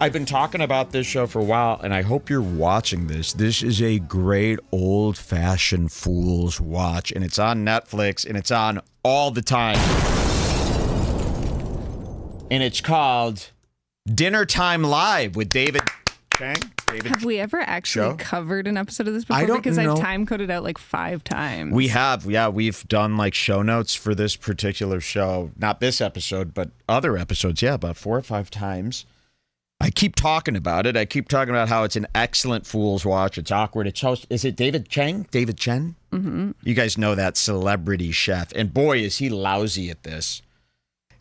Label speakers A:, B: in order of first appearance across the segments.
A: I've been talking about this show for a while, and I hope you're watching this. This is a great old-fashioned fool's watch, and it's on Netflix, and it's on all the time. And it's called Dinner Time Live with David Chang.
B: Have we ever actually covered an episode of this before?
A: I don't
B: because
A: know.
B: I've time coded out like 5 times.
A: We have, yeah. We've done like show notes for this particular show. Not this episode, but other episodes. Yeah, about 4 or 5 times. I keep talking about it. I keep talking about how it's an excellent fool's watch. It's awkward. It's host. Is it David Chang? David Chen? Mm-hmm. You guys know that celebrity chef. And boy, is he lousy at this.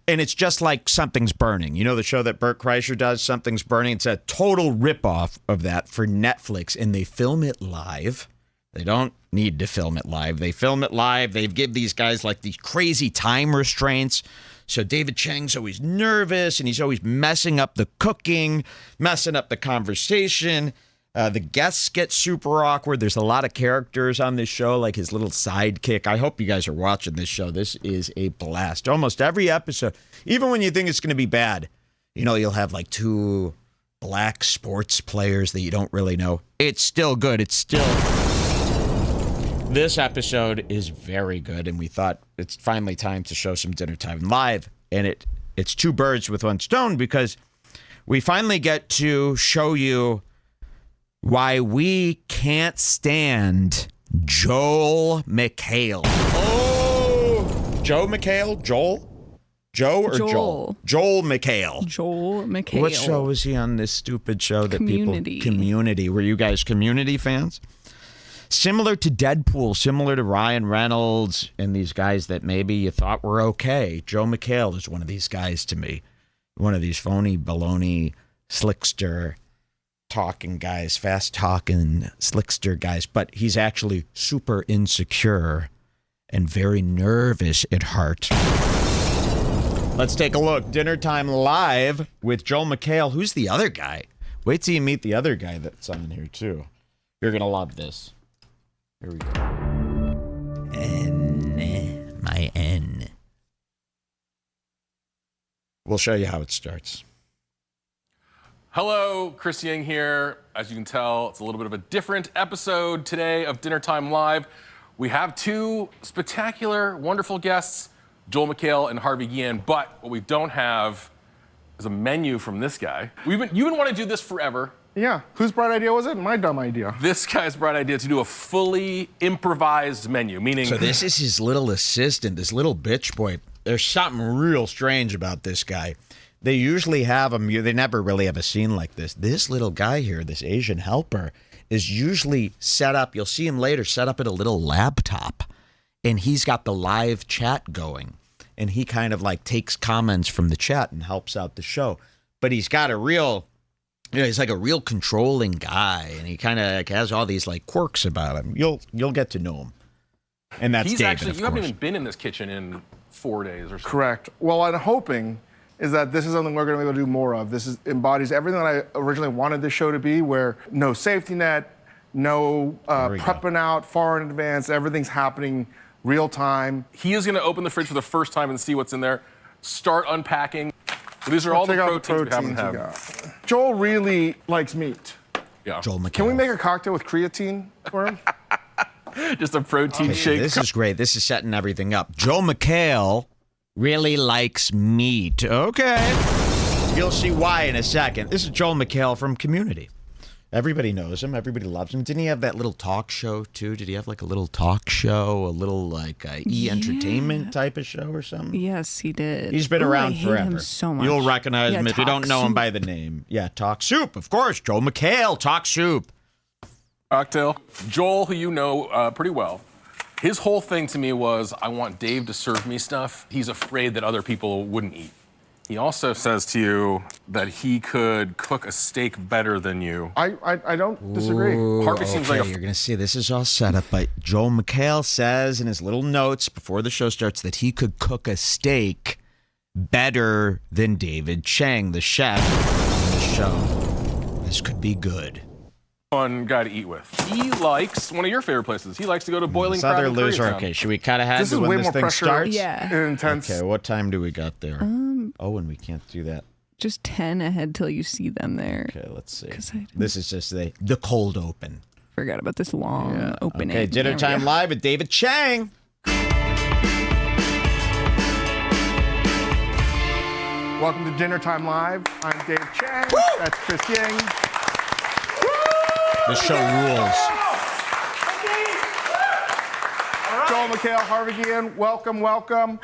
A: And it's just like Something's Burning. You know the show that Bert Kreischer does, Something's Burning? It's a total ripoff of that for Netflix. And they film it live. They don't need to film it live. They film it live. They give these guys like these crazy time restraints. So David Chang's always nervous, and he's always messing up the cooking, messing up the conversation. The guests get super awkward. There's a lot of characters on this show, like his little sidekick. I hope you guys are watching this show. This is a blast. Almost every episode, even when you think it's going to be bad, you know, you'll have like 2 black sports players that you don't really know. It's still good. It's still... This episode is very good, and we thought it's finally time to show some Dinner Time Live. And it's 2 birds with 1 stone, because we finally get to show you why we can't stand Joel McHale. Oh! Joe McHale? Joel? Joe or Joel? Joel McHale.
B: Joel McHale.
A: What show was he on, this stupid show that
B: Community.
A: Community. Were you guys Community fans? Similar to Deadpool, similar to Ryan Reynolds and these guys that maybe you thought were okay. Joe McHale is one of these guys to me. One of these phony, baloney, slickster talking guys, fast talking, slickster guys. But he's actually super insecure and very nervous at heart. Let's take a look. Dinner Time Live with Joel McHale. Who's the other guy? Wait till you meet the other guy that's on here, too. You're going to love this. Here we go. My N. We'll show you how it starts.
C: Hello, Chris Yang here. As you can tell, it's a little bit of a different episode today of Dinner Time Live. We have 2 spectacular, wonderful guests, Joel McHale and Harvey Guillen, but what we don't have is a menu from this guy. You've been wanting to do this forever.
D: Yeah, whose bright idea was it? My dumb idea.
C: This guy's bright idea to do a fully improvised menu, meaning...
A: So this is his little assistant, this little bitch boy. There's something real strange about this guy. They usually have him, they never really have a scene like this. This little guy here, this Asian helper, is usually set up, you'll see him later, set up at a little laptop. And he's got the live chat going. And he kind of like takes comments from the chat and helps out the show. But he's got a real... You know, he's like a real controlling guy, and he kind of like has all these like quirks about him. You'll get to know him, and that's David.
C: Actually, you haven't even been in this kitchen in 4 days or so.
D: Correct. Well, what I'm hoping is that this is something we're going to be able to do more of. This embodies everything that I originally wanted this show to be, where no safety net, no prepping out far in advance. Everything's happening real time.
C: He is going to open the fridge for the first time and see what's in there. Start unpacking. So these are all the proteins we haven't had.
D: Joel really likes meat.
C: Yeah.
A: Joel McHale.
D: Can we make a cocktail with creatine for him?
C: Just a protein shake.
A: This is great. This is setting everything up. Joel McHale really likes meat. Okay. You'll see why in a second. This is Joel McHale from Community. Everybody knows him. Everybody loves him. Didn't he have that little talk show, too? Did he have like a little talk show, a little like E-entertainment type of show or something?
B: Yes, he did.
A: He's been around forever.
B: I hate him so much.
A: You'll recognize him if you don't know him by the name. Yeah, Talk Soup, of course. Joel McHale, Talk Soup.
C: Cocktail. Joel, who you know pretty well, his whole thing to me was, I want Dave to serve me stuff he's afraid that other people wouldn't eat. He also says to you that he could cook a steak better than you.
D: I don't disagree.
C: Harvey seems like
A: you're going to see this is all set up, but Joel McHale says in his little notes before the show starts that he could cook a steak better than David Chang, the chef on the show. This could be good.
C: Fun guy to eat with. He likes one of your favorite places. He likes to go to Boiling
A: This
C: Crab
A: other
C: in
A: loser.
C: Koreatown.
A: Okay, should we cut ahead
D: This
A: to
D: is
A: when
D: way
A: this
D: more
A: thing
D: pressure.
A: starts?
B: Yeah.
D: And intense.
A: Okay, what time do we got there? Oh, and we can't do that.
B: just 10 ahead till you see them there.
A: Okay, let's see.
B: 'Cause I
A: This is just the cold open.
B: forgot about this long opening.
A: Okay, Dinner
B: There we
A: Time
B: go.
A: Live with David Chang.
D: Welcome to Dinner Time Live. I'm Dave Chang. That's Chris Ying.
A: The show rules.
D: Joel McHale, Harvey Guillen, welcome.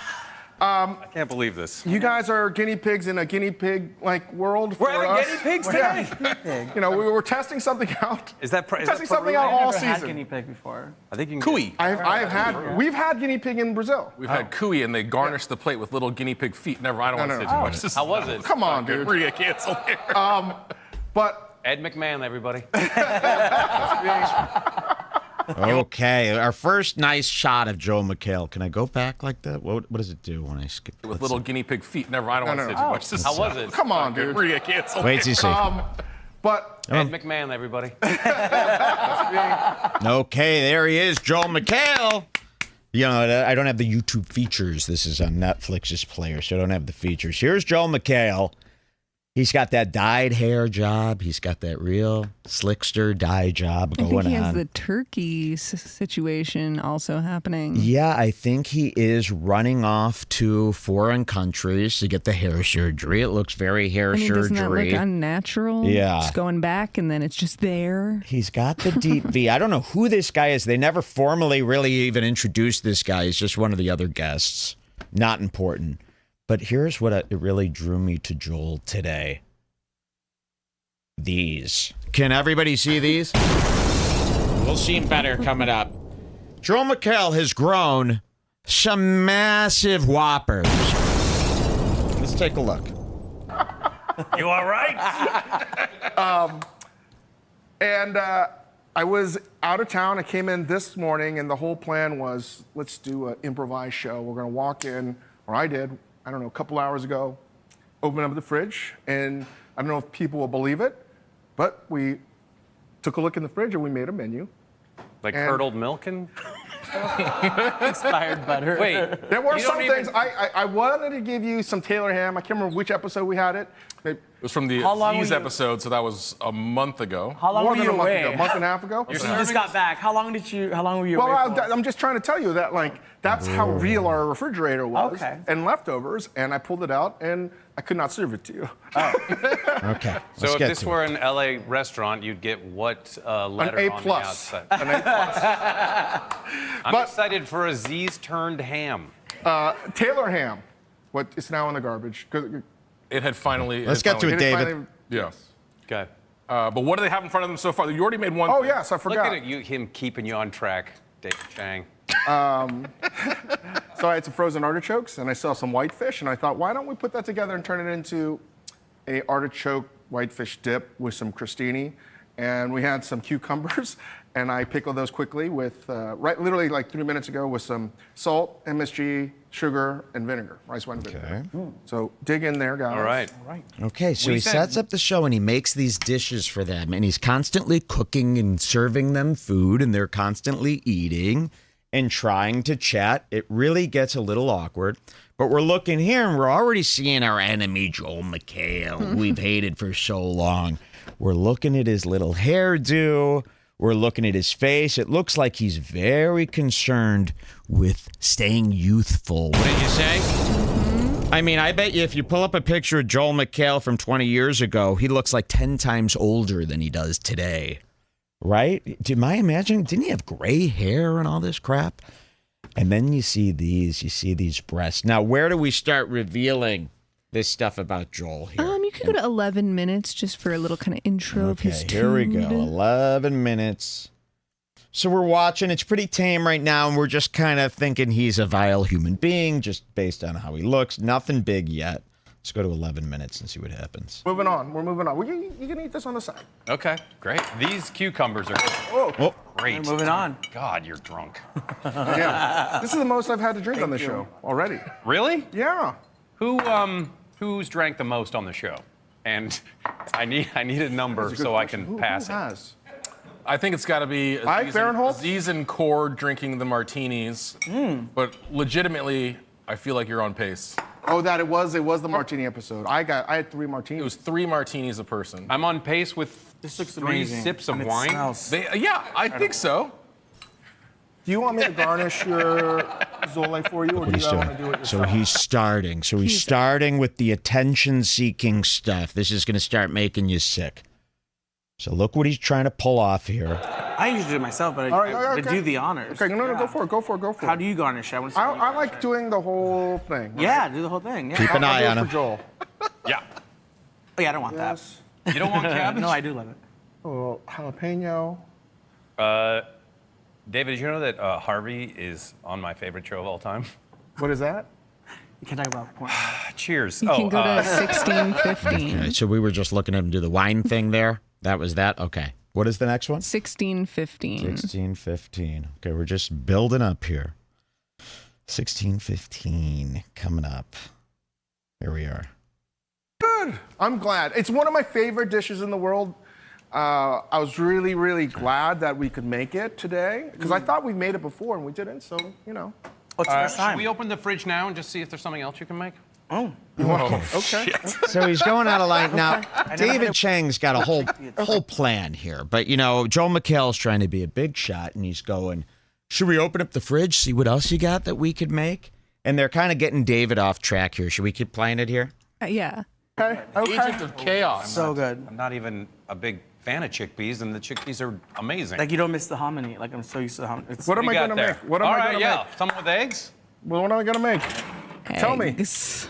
E: I can't believe this.
D: You guys are guinea pigs in a guinea pig like world for
E: We're
D: us.
E: having guinea pigs today.
D: Yeah. You know, we were testing something out.
E: Is that
D: testing something out all
F: I've never had
D: season.
F: guinea pig before.
E: I think you can.
C: Cooey.
D: We've had guinea pig in Brazil.
C: We've had cooey, and they garnished the plate with little guinea pig feet. I don't want to say too much. This
E: How
C: is
E: was
C: not
E: it?
C: good.
D: Come on, dude.
C: We're gonna get canceled here.
D: But
E: Ed McMahon, everybody.
A: Okay, our first nice shot of Joel McHale. Can I go back like that? What does it do when I skip?
C: With little guinea pig feet. I don't want to say too much. This
E: How
C: is
E: was
C: not
E: it?
D: come on,
C: good.
D: dude.
C: We're gonna get canceled.
A: Wait till you see.
D: But
E: Ed McMahon, everybody.
A: Okay, there he is, Joel McHale. You know, I don't have the YouTube features. This is on Netflix's player, so I don't have the features. Here's Joel McHale. He's got that dyed hair job. He's got that real slickster dye job
B: I
A: going
B: think he has
A: on.
B: the turkey situation also happening.
A: Yeah, I think he is running off to foreign countries to get the hair surgery. It looks very hair
B: I mean, doesn't that
A: surgery.
B: look unnatural?
A: Yeah.
B: Just going back and then it's just there.
A: He's got the deep V. I don't know who this guy is. They never formally really even introduced this guy. He's just one of the other guests. Not important. But here's what it really drew me to Joel today. These. Can everybody see these? We'll see him better coming up. Joel McHale has grown some massive whoppers. Let's take a look.
E: You all right?
D: And I was out of town. I came in this morning, and the whole plan was, let's do an improvised show. We're going to walk in, or I did, I don't know, a couple hours ago, open up the fridge, and I don't know if people will believe it, but we took a look in the fridge and we made a menu.
E: Like
D: And-
E: curdled milk and.
F: Expired butter.
E: Wait.
D: There were
E: you
D: some
E: don't
D: things.
E: even-
D: I wanted to give you some Taylor ham. I can't remember which episode we had it.
C: It was from the
F: How long
C: Aziz
F: were you-
C: episode, so that was a month ago.
F: How long
D: More
F: were
D: than
F: you
D: a month
F: away?
D: ago, a month and a half ago.
F: You just got back. How long were you
D: Well,
F: away for?
D: I'm just trying to tell you that, like, that's how real our refrigerator was.
F: Okay.
D: And leftovers, and I pulled it out, and I could not serve it to you.
A: Okay.
E: So
A: let's
E: if
A: get
E: this
A: to
E: were
A: it.
E: an LA restaurant, you'd get what letter
D: A
E: on
D: plus.
E: the outside?
D: An A+.
E: I'm
D: But-
E: excited for Aziz turned ham.
D: Taylor ham, what is now in the garbage. 'Cause
C: It had finally.
A: Let's get to it,
D: it
A: David.
D: finally-
C: Yeah.
E: Okay.
C: But what do they have in front of them so far? You already made one.
D: Oh,
C: thing.
D: yes, I
E: Look
D: forgot.
E: at it, him keeping you on track, Dave Chang.
D: So I had some frozen artichokes, and I saw some whitefish, and I thought, why don't we put that together and turn it into a artichoke whitefish dip with some crostini? And we had some cucumbers, and I pickled those quickly with, literally like 3 minutes ago, with some salt, MSG, sugar, and vinegar, rice wine vinegar.
A: Okay.
D: So dig in there, guys.
E: All right.
A: Okay, so
E: We
A: he
E: said-
A: sets up the show and he makes these dishes for them, and he's constantly cooking and serving them food, and they're constantly eating and trying to chat. It really gets a little awkward. But we're looking here and we're already seeing our enemy, Joel McHale, who we've hated for so long. We're looking at his little hairdo. We're looking at his face. It looks like he's very concerned with staying youthful. Wouldn't you say? I mean, I bet you if you pull up a picture of Joel McHale from 20 years ago, he looks like 10 times older than he does today. Right? Am I imagining? Didn't he have gray hair and all this crap? And then you see these breasts. Now, where do we start revealing this stuff about Joel here?
B: You could go to 11 minutes just for a little kind of intro of his
A: Okay, here we go.
B: tuned.
A: 11 minutes. So we're watching. It's pretty tame right now, and we're just kind of thinking he's a vile human being just based on how he looks. Nothing big yet. Let's go to 11 minutes and see what happens.
D: Moving on. We're moving on. Well, you can eat this on the side.
E: Okay, great. These cucumbers are
D: Oh,
E: great.
F: Moving on.
E: God, you're drunk.
D: yeah. This is the most I've had to drink on the show already.
E: Really?
D: Yeah.
E: Who's drank the most on the show? And I need a number
D: That's a good
E: so
D: question.
E: I can
D: Who
E: pass it.
D: has?
C: I think it's got to be
D: Ike Barinholtz?
C: Aziz and Cord drinking the martinis. But legitimately, I feel like you're on pace.
D: Oh, that it was the martini episode. I had 3 martinis.
C: It was 3 martinis a person.
E: I'm on pace with
F: This looks
E: 3
F: amazing.
E: sips of
F: And it
E: wine.
F: smells-
C: Yeah, I think so.
D: Do you want me to garnish your Zole for you, or
A: What
D: do
A: he's
D: you
A: doing.
D: want to do it
A: So
D: yourself?
A: he's starting. So he's starting with the attention-seeking stuff. This is going to start making you sick. So look what he's trying to pull off here.
F: I usually do it myself, but
D: All right,
F: I
D: okay.
F: do the honors.
D: Okay, no,
F: Yeah.
D: go for it.
F: How do you garnish? I want to see.
D: I like doing the whole thing.
F: Yeah, do the whole thing. Yeah.
A: Keep an
D: I'll
A: eye
D: do it
A: on
D: for
A: him.
D: Joel.
E: Yeah.
F: Oh, yeah, I don't want
D: Yes.
E: You don't want
F: that.
E: cabbage?
F: No, I do love it.
D: A little jalapeno.
E: David, did you know that Harvey is on my favorite show of all time?
D: What is that?
F: You can talk about porn.
E: Cheers.
B: You can go to 1615.
A: Okay, so we were just looking at him do the wine thing there. That was that? Okay. What is the next one?
B: 1615.
A: 1615. Okay, we're just building up here. 1615 coming up. Here we are.
D: Good. I'm glad. It's one of my favorite dishes in the world. I was really, really glad that we could make it today because I thought we made it before and we didn't. So, you know.
F: What's the first
E: Should
F: time?
E: we open the fridge now and just see if there's something else you can make?
F: Oh.
D: Okay.
A: So he's going out of line now. David Chang's got a whole plan here, but you know, Joel McHale's trying to be a big shot, and he's going, "Should we open up the fridge, see what else you got that we could make?" And they're kind of getting David off track here. Should we keep playing it here?
B: Yeah.
D: Okay.
C: Agent of Chaos.
F: So good.
E: I'm not even a big fan of chickpeas, and the chickpeas are amazing.
F: Like you don't miss the hominy. Like I'm so used to the hominy. It's
D: What am
E: We
D: I
E: got
D: going to
E: there.
D: make? What am
E: All
D: I
E: right,
D: going to
E: yeah.
D: make?
E: Something with eggs?
D: What am I going to make? Tell me.
B: Eggs.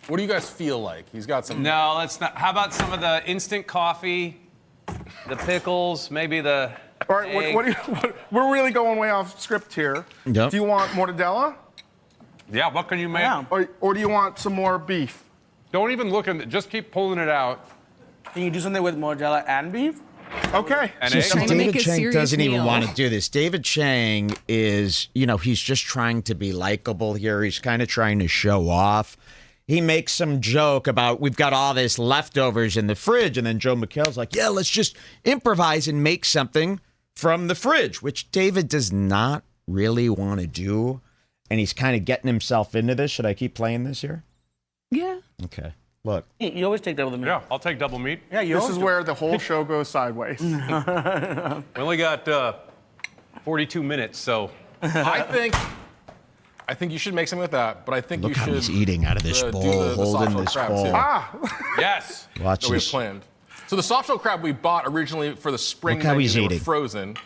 C: What do you guys feel like? He's got some.
E: No, let's not. How about some of the instant coffee, the pickles, maybe the.
D: All right,
E: egg?
D: we're really going way off script here.
A: Yep.
D: Do you want mortadella?
E: Yeah, what can you make?
F: Yeah.
D: Or do you want some more beef?
E: Don't even look at it. Just keep pulling it out.
F: Can you do something with mozzarella and beef?
D: Okay.
E: And
A: See,
E: eggs.
B: Trying to make
A: David
B: a
A: Chang
B: serious
A: doesn't even
B: meal.
A: want to do this. David Chang is, you know, he's just trying to be likable here. He's kind of trying to show off. He makes some joke about we've got all this leftovers in the fridge, and then Joe McHale's like, yeah, let's just improvise and make something from the fridge, which David does not really want to do. And he's kind of getting himself into this. Should I keep playing this here?
B: Yeah.
A: Okay. Look.
F: You always take that with me.
E: Yeah, I'll take double meat.
F: Yeah, you
D: This
F: always
D: is
F: do.
D: where the whole show goes sideways.
E: We only got 42 minutes, so.
C: I think you should make something with that, but I think
A: Look
C: you
A: how
C: should
A: he's eating out of this
C: do
A: bowl,
C: the
A: holding
C: soft-shell
A: this
C: crab,
A: bowl.
C: too.
E: Yes.
A: Watch
C: that we have
A: this.
C: planned. So the soft shell crab we bought originally for the spring
A: Look how
C: menu,
A: he's
C: they were
A: eating.
C: frozen,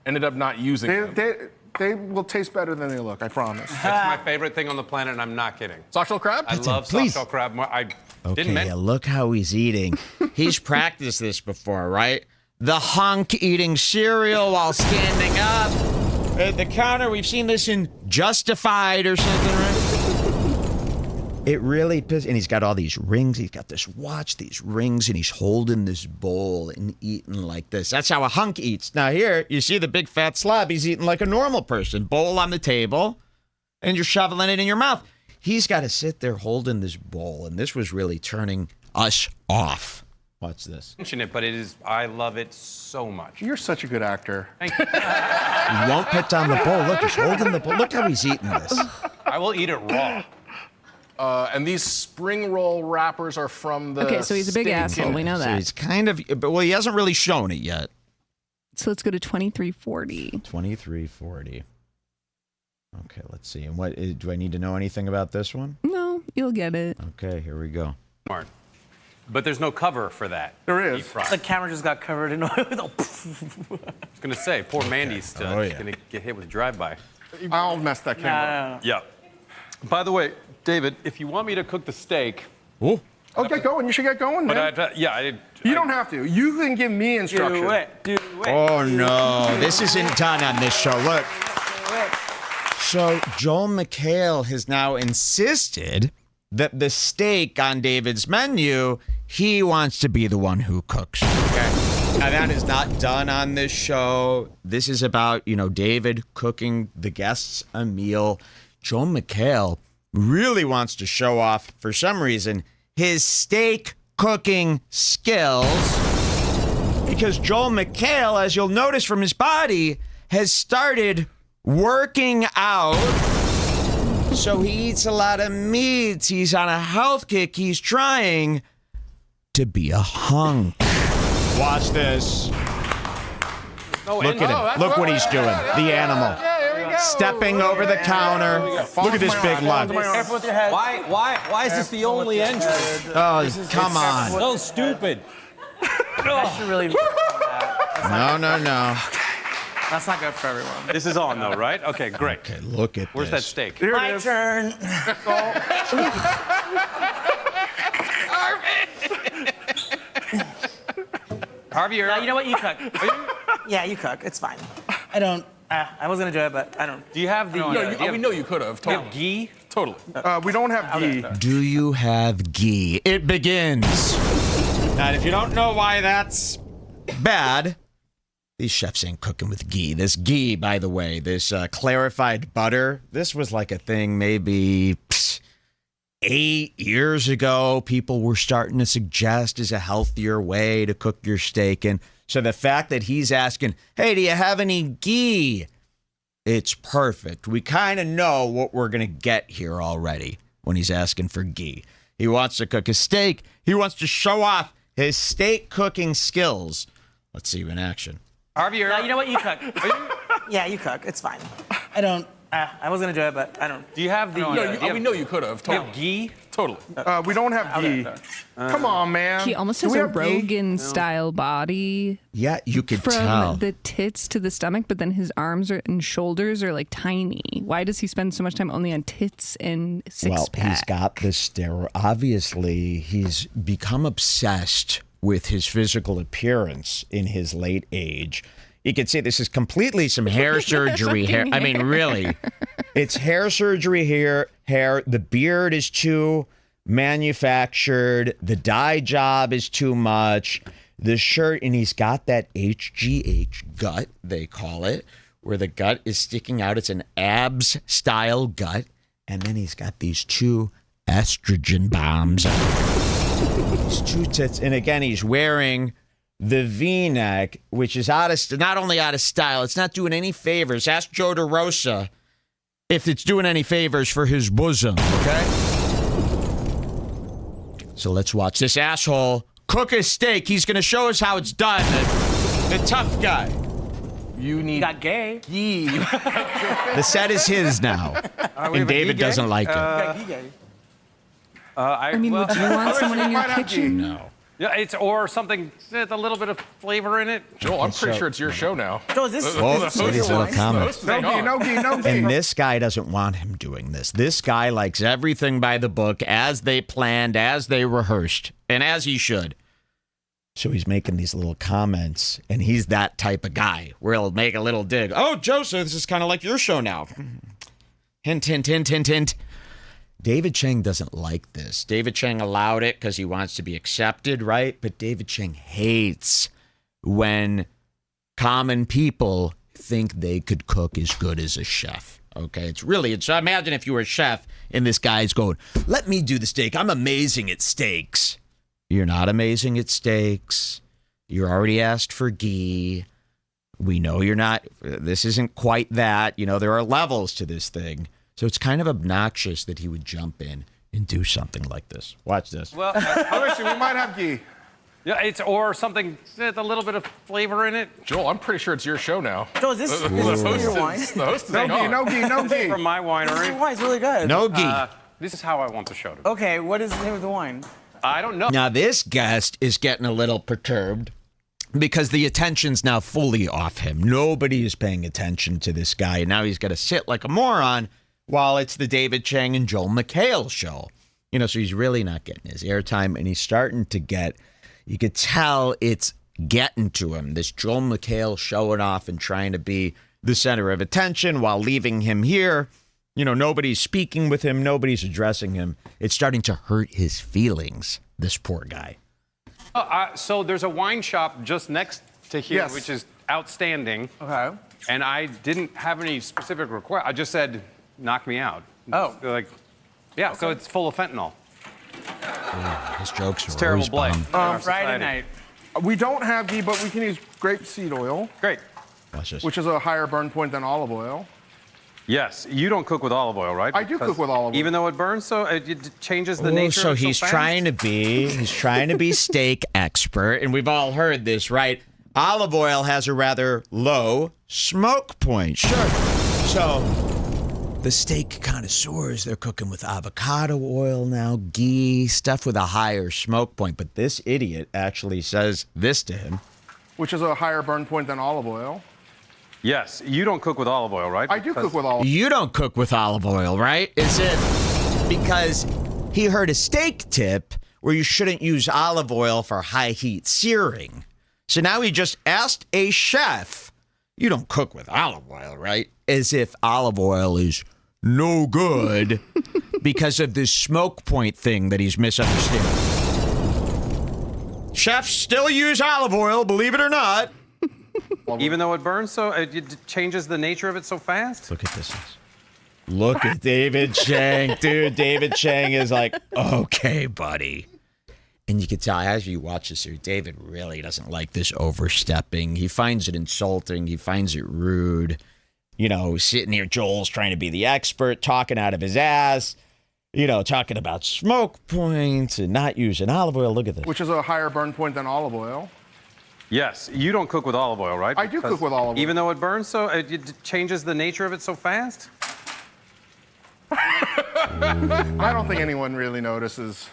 C: ended up not using them.
D: They will taste better than they look, I promise.
E: That's my favorite thing on the planet, and I'm not kidding.
C: Soft shell crab?
E: I love
A: please.
E: soft shell crab. I
A: Okay,
E: didn't
A: yeah, look how he's eating. He's practiced this before, right? The hunk eating cereal while standing up at the counter. We've seen this in Justified or something, right? It really pisses. And he's got all these rings. He's got this watch, these rings, and he's holding this bowl and eating like this. That's how a hunk eats. Now here, you see the big fat slob. He's eating like a normal person. Bowl on the table, and you're shoveling it in your mouth. He's got to sit there holding this bowl, and this was really turning us off. Watch this.
E: mention it, but it is. I love it so much.
D: You're such a good actor.
E: Thank you.
A: He won't put down the bowl. Look, he's holding the bowl. Look how he's eating this.
E: I will eat it raw.
C: And these spring roll wrappers are from the.
B: Okay, so he's a big
C: steak
B: asshole.
C: and-
B: We know
A: So
B: that.
A: he's kind of, but well, he hasn't really shown it yet.
B: So let's go to 2340.
A: 2340. Okay, let's see. And what do I need to know anything about this one?
B: No, you'll get it.
A: Okay, here we go.
E: Smart. But there's no cover for that.
D: There is.
E: Deep fry.
F: The camera just got covered in oil.
E: I was gonna say, poor Mandy's
A: Oh, yeah.
E: gonna get hit with a drive-by.
D: I'll mess that camera up.
F: No.
E: Yeah. By the way, David, if you want me to cook the steak,
A: Oh,
D: Oh, get going. You should get going, man.
E: you
D: don't have to. You can give me instruction.
F: Do it. Do it.
A: oh no, this isn't done on this show. Look. So Joel McHale has now insisted that the steak on David's menu, he wants to be the one who cooks. Okay. Now that is not done on this show. This is about, you know, David cooking the guests a meal. Joel McHale really wants to show off, for some reason, his steak cooking skills. Because Joel McHale, as you'll notice from his body, has started working out So he eats a lot of meats. He's on a health kick. He's trying to be a hunk. Watch this. Look at him. Look what he's doing. The animal. Stepping over the counter. Look at this big lug.
F: Careful with your head.
G: Why is this the only entrance?
A: Oh, come on.
G: So stupid.
F: That should really.
A: No.
F: That's not good for everyone.
E: This is on, though, right? Okay, great.
A: Okay, look at
E: Where's that
A: this.
E: steak?
D: Here it
F: My
D: is.
F: turn.
E: Harvey, you're
F: No, you know what? You cook. Yeah, you cook. It's fine. I don't. I was gonna do it, but I don't.
E: Do you have the?
C: We know you could have.
E: do you
C: Totally.
E: have ghee?
C: Totally.
D: We don't have ghee.
A: Do you have ghee? It begins. Now, if you don't know why that's bad, these chefs ain't cooking with ghee. This ghee, by the way, this clarified butter, this was like a thing maybe 8 years ago. People were starting to suggest as a healthier way to cook your steak. And so the fact that he's asking, hey, do you have any ghee? It's perfect. We kind of know what we're going to get here already when he's asking for ghee. He wants to cook a steak. He wants to show off his steak cooking skills. Let's see you in action.
E: Harvey, you're.
F: No, you know what? You cook. Yeah, you cook. It's fine. I don't. I was gonna do it, but I don't.
E: Do you have the?
C: We know you could have.
E: do you
C: Totally.
E: have ghee?
C: Totally.
D: We don't have ghee. Come on, man.
B: He almost
D: Do
B: has
D: we
B: a
D: have ghee?
B: Rogan-style body
A: Yeah, you could
B: from
A: tell.
B: the tits to the stomach, but then his arms and shoulders are like tiny. Why does he spend so much time only on tits and six-pack?
A: He's got this steroid. Obviously, he's become obsessed with his physical appearance in his late age. You could say this is completely some hair surgery hair. I mean, really. It's hair surgery hair. The beard is too manufactured. The dye job is too much. The shirt, and he's got that HGH gut, they call it, where the gut is sticking out. It's an abs-style gut. And then he's got these two estrogen bombs. These two tits. And again, he's wearing the V-neck, which is not only out of style, it's not doing any favors. Ask Joe DeRosa if it's doing any favors for his bosom, okay? So let's watch this asshole cook a steak. He's going to show us how it's done. The tough guy.
C: You need
F: You got gay.
C: ghee.
A: The set is his now. And David doesn't like it.
F: You got gay.
B: I mean, would you want someone in your
D: might have
B: kitchen?
A: No.
E: Yeah, it's or something with a little bit of flavor in it.
C: Joel, I'm pretty sure it's your show now.
F: So is this?
A: Whoa,
F: this
A: see
F: is
A: these
F: your
A: little
F: wine?
A: comments.
D: No ghee, no ghee, no ghee.
A: And this guy doesn't want him doing this. This guy likes everything by the book, as they planned, as they rehearsed, and as he should. So he's making these little comments, and he's that type of guy where he'll make a little dig. Oh, Joseph, this is kind of like your show now. Hint, hint, hint, hint, hint. David Chang doesn't like this. David Chang allowed it because he wants to be accepted, right? But David Chang hates when common people think they could cook as good as a chef. Okay, so imagine if you were a chef and this guy's going, let me do the steak. I'm amazing at steaks. You're not amazing at steaks. You're already asked for ghee. We know you're not. This isn't quite that. You know, there are levels to this thing. So it's kind of obnoxious that he would jump in and do something like this. Watch this.
E: Well,
D: Listen, we might have ghee.
E: yeah, it's or something with a little bit of flavor in it.
C: Joel, I'm pretty sure it's your show now.
F: So is this?
C: The
F: This
C: host
F: is your wine.
C: is, the host is
D: No
C: hang
D: ghee,
C: on.
D: no ghee, no ghee.
E: From my
F: This is your
E: winery.
F: wine. It's really good.
A: No ghee.
E: This is how I want the show to be.
F: Okay, what is the name of the wine?
E: I don't know.
A: Now, this guest is getting a little perturbed because the attention's now fully off him. Nobody is paying attention to this guy. Now he's got to sit like a moron while it's the David Chang and Joel McHale show. You know, so he's really not getting his airtime, and he's starting to get, you could tell it's getting to him. This Joel McHale showing off and trying to be the center of attention while leaving him here. You know, nobody's speaking with him. Nobody's addressing him. It's starting to hurt his feelings, this poor guy.
E: So there's a wine shop just next to here,
D: Yes.
E: which is outstanding.
F: Okay.
E: And I didn't have any specific request. I just said, knock me out.
F: Oh.
E: They're like, yeah, so it's full of fentanyl.
A: His jokes are
E: Terrible
A: always
E: blight.
A: bomb.
F: Friday night.
D: We don't have ghee, but we can use grapeseed oil,
E: Great.
A: Watch this.
D: which is a higher burn point than olive oil.
E: Yes, you don't cook with olive oil, right?
D: I do cook with olive oil.
E: Even though it burns, so it changes the nature
A: So
E: of it so
A: he's
E: fast?
A: trying to be steak expert, and we've all heard this, right? Olive oil has a rather low smoke point. Sure. So the steak connoisseurs, they're cooking with avocado oil now, ghee, stuff with a higher smoke point. But this idiot actually says this to him.
D: Which is a higher burn point than olive oil.
E: Yes, you don't cook with olive oil, right?
D: I do cook with olive oil.
A: You don't cook with olive oil, right? Is it because he heard a steak tip where you shouldn't use olive oil for high heat searing? So now he just asked a chef, you don't cook with olive oil, right? As if olive oil is no good because of this smoke point thing that he's misunderstanding. Chefs still use olive oil, believe it or not.
E: Even though it burns, so it changes the nature of it so fast?
A: Look at this. Look at David Chang. Dude, David Chang is like, okay, buddy. And you can tell as you watch this here, David really doesn't like this overstepping. He finds it insulting. He finds it rude. You know, sitting here, Joel's trying to be the expert, talking out of his ass, you know, talking about smoke points and not using olive oil. Look at this.
D: Which is a higher burn point than olive oil.
E: Yes, you don't cook with olive oil, right?
D: I do cook with olive oil.
E: Even though it burns, so it changes the nature of it so fast?
D: I don't think anyone really notices.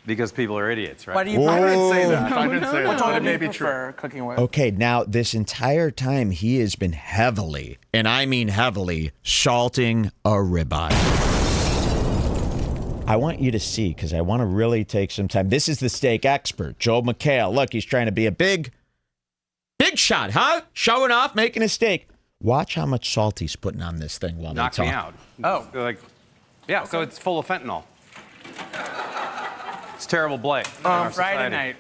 E: Because people are idiots, right?
F: Why do you
D: I
F: prefer?
D: didn't say that. I didn't say
F: Which
D: that.
F: one
D: It
F: do
D: may
F: you
D: be true.
F: prefer cooking with?
A: Okay, now this entire time he has been heavily, and I mean heavily, salting a ribeye. I want you to see, because I want to really take some time. This is the steak expert, Joel McHale. Look, he's trying to be a big shot, huh? Showing off, making a steak. Watch how much salt he's putting on this thing while
E: Knock
A: they
E: me
A: talk.
E: out. Oh. Yeah, so it's full of fentanyl. It's terrible blight. in our
F: Friday
E: society.
F: night.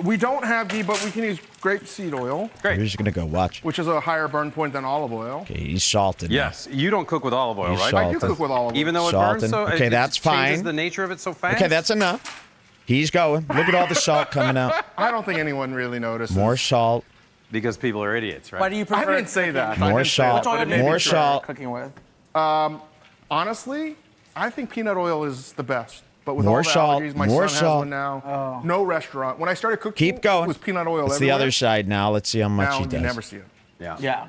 D: We don't have ghee, but we can use grapeseed oil,
E: Great.
A: You're just going to go watch.
D: which is a higher burn point than olive oil.
A: Okay, he's salted. now.
E: Yes, you don't cook with olive oil,
A: He's
E: right?
D: I do
A: salted.
D: cook with olive oil.
E: Even though it
A: Salted.
E: burns, so
A: Okay,
E: it
A: that's
E: changes
A: fine.
E: the nature of it so fast?
A: Okay, that's enough. He's going. Look at all the salt coming out.
D: I don't think anyone really notices.
A: More salt.
E: Because people are idiots, right?
F: Why do you
D: I
F: prefer?
D: didn't say that.
A: More
D: I didn't say that,
A: salt.
D: but it may be
A: More
D: true.
A: salt.
F: Cooking with.
D: Honestly, I think peanut oil is the best. But with
A: More
D: all the
A: salt,
D: allergies, my
A: more
D: son has
A: salt.
D: one now. No restaurant. When I started cooking,
A: Keep going.
D: it was peanut oil
A: It's the
D: everywhere.
A: other side now. Let's see how much
D: Now
A: he
D: you
A: does.
D: never see it.
F: Yeah.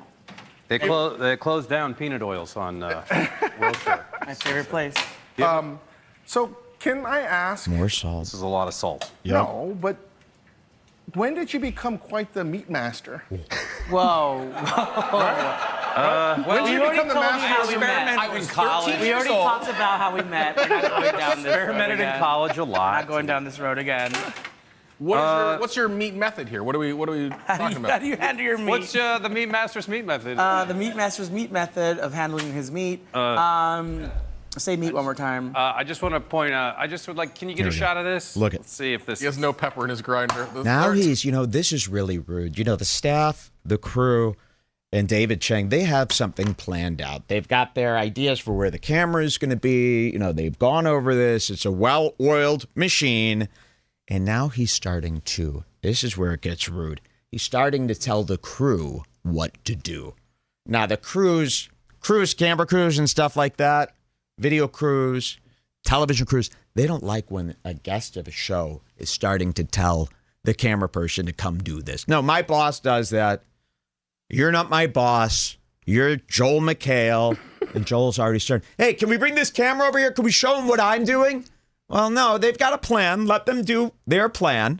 E: They closed down peanut oils on Wilshire.
F: My favorite place.
D: So can I ask?
A: More salt.
E: This is a lot of salt.
A: Yep.
D: No, but when did you become quite the meat master?
F: Whoa.
D: When did you become the
F: told me
D: master
F: how
D: of
F: we
D: the
F: met.
E: I was in college.
F: We already talked about how we met. We're not going down this road
E: Experimented in
F: again.
E: college a lot.
F: Not going down this road again.
C: What's your meat method here? What are we talking
F: How
C: about?
F: do you handle your meat?
E: What's the Meat Master's meat method?
F: The meat master's meat method of handling his meat? Say meat one more time.
E: I just want to point out, I just would like, can you get
A: Here
E: a
A: we
E: shot of this?
A: Look it.
E: Let's see if this
C: He has no pepper in his grinder.
A: Now he's, this is really rude. The staff, the crew, and David Chang, they have something planned out. They've got their ideas for where the camera is going to be. They've gone over this. It's a well-oiled machine. And now he's starting to, this is where it gets rude. He's starting to tell the crew what to do. Now, the crews, camera crews and stuff like that, video crews, television crews, they don't like when a guest of a show is starting to tell the camera person to come do this. No, my boss does that. You're not my boss. You're Joel McHale. And Joel's already started. Hey, can we bring this camera over here? Can we show them what I'm doing? Well, no, they've got a plan. Let them do their plan.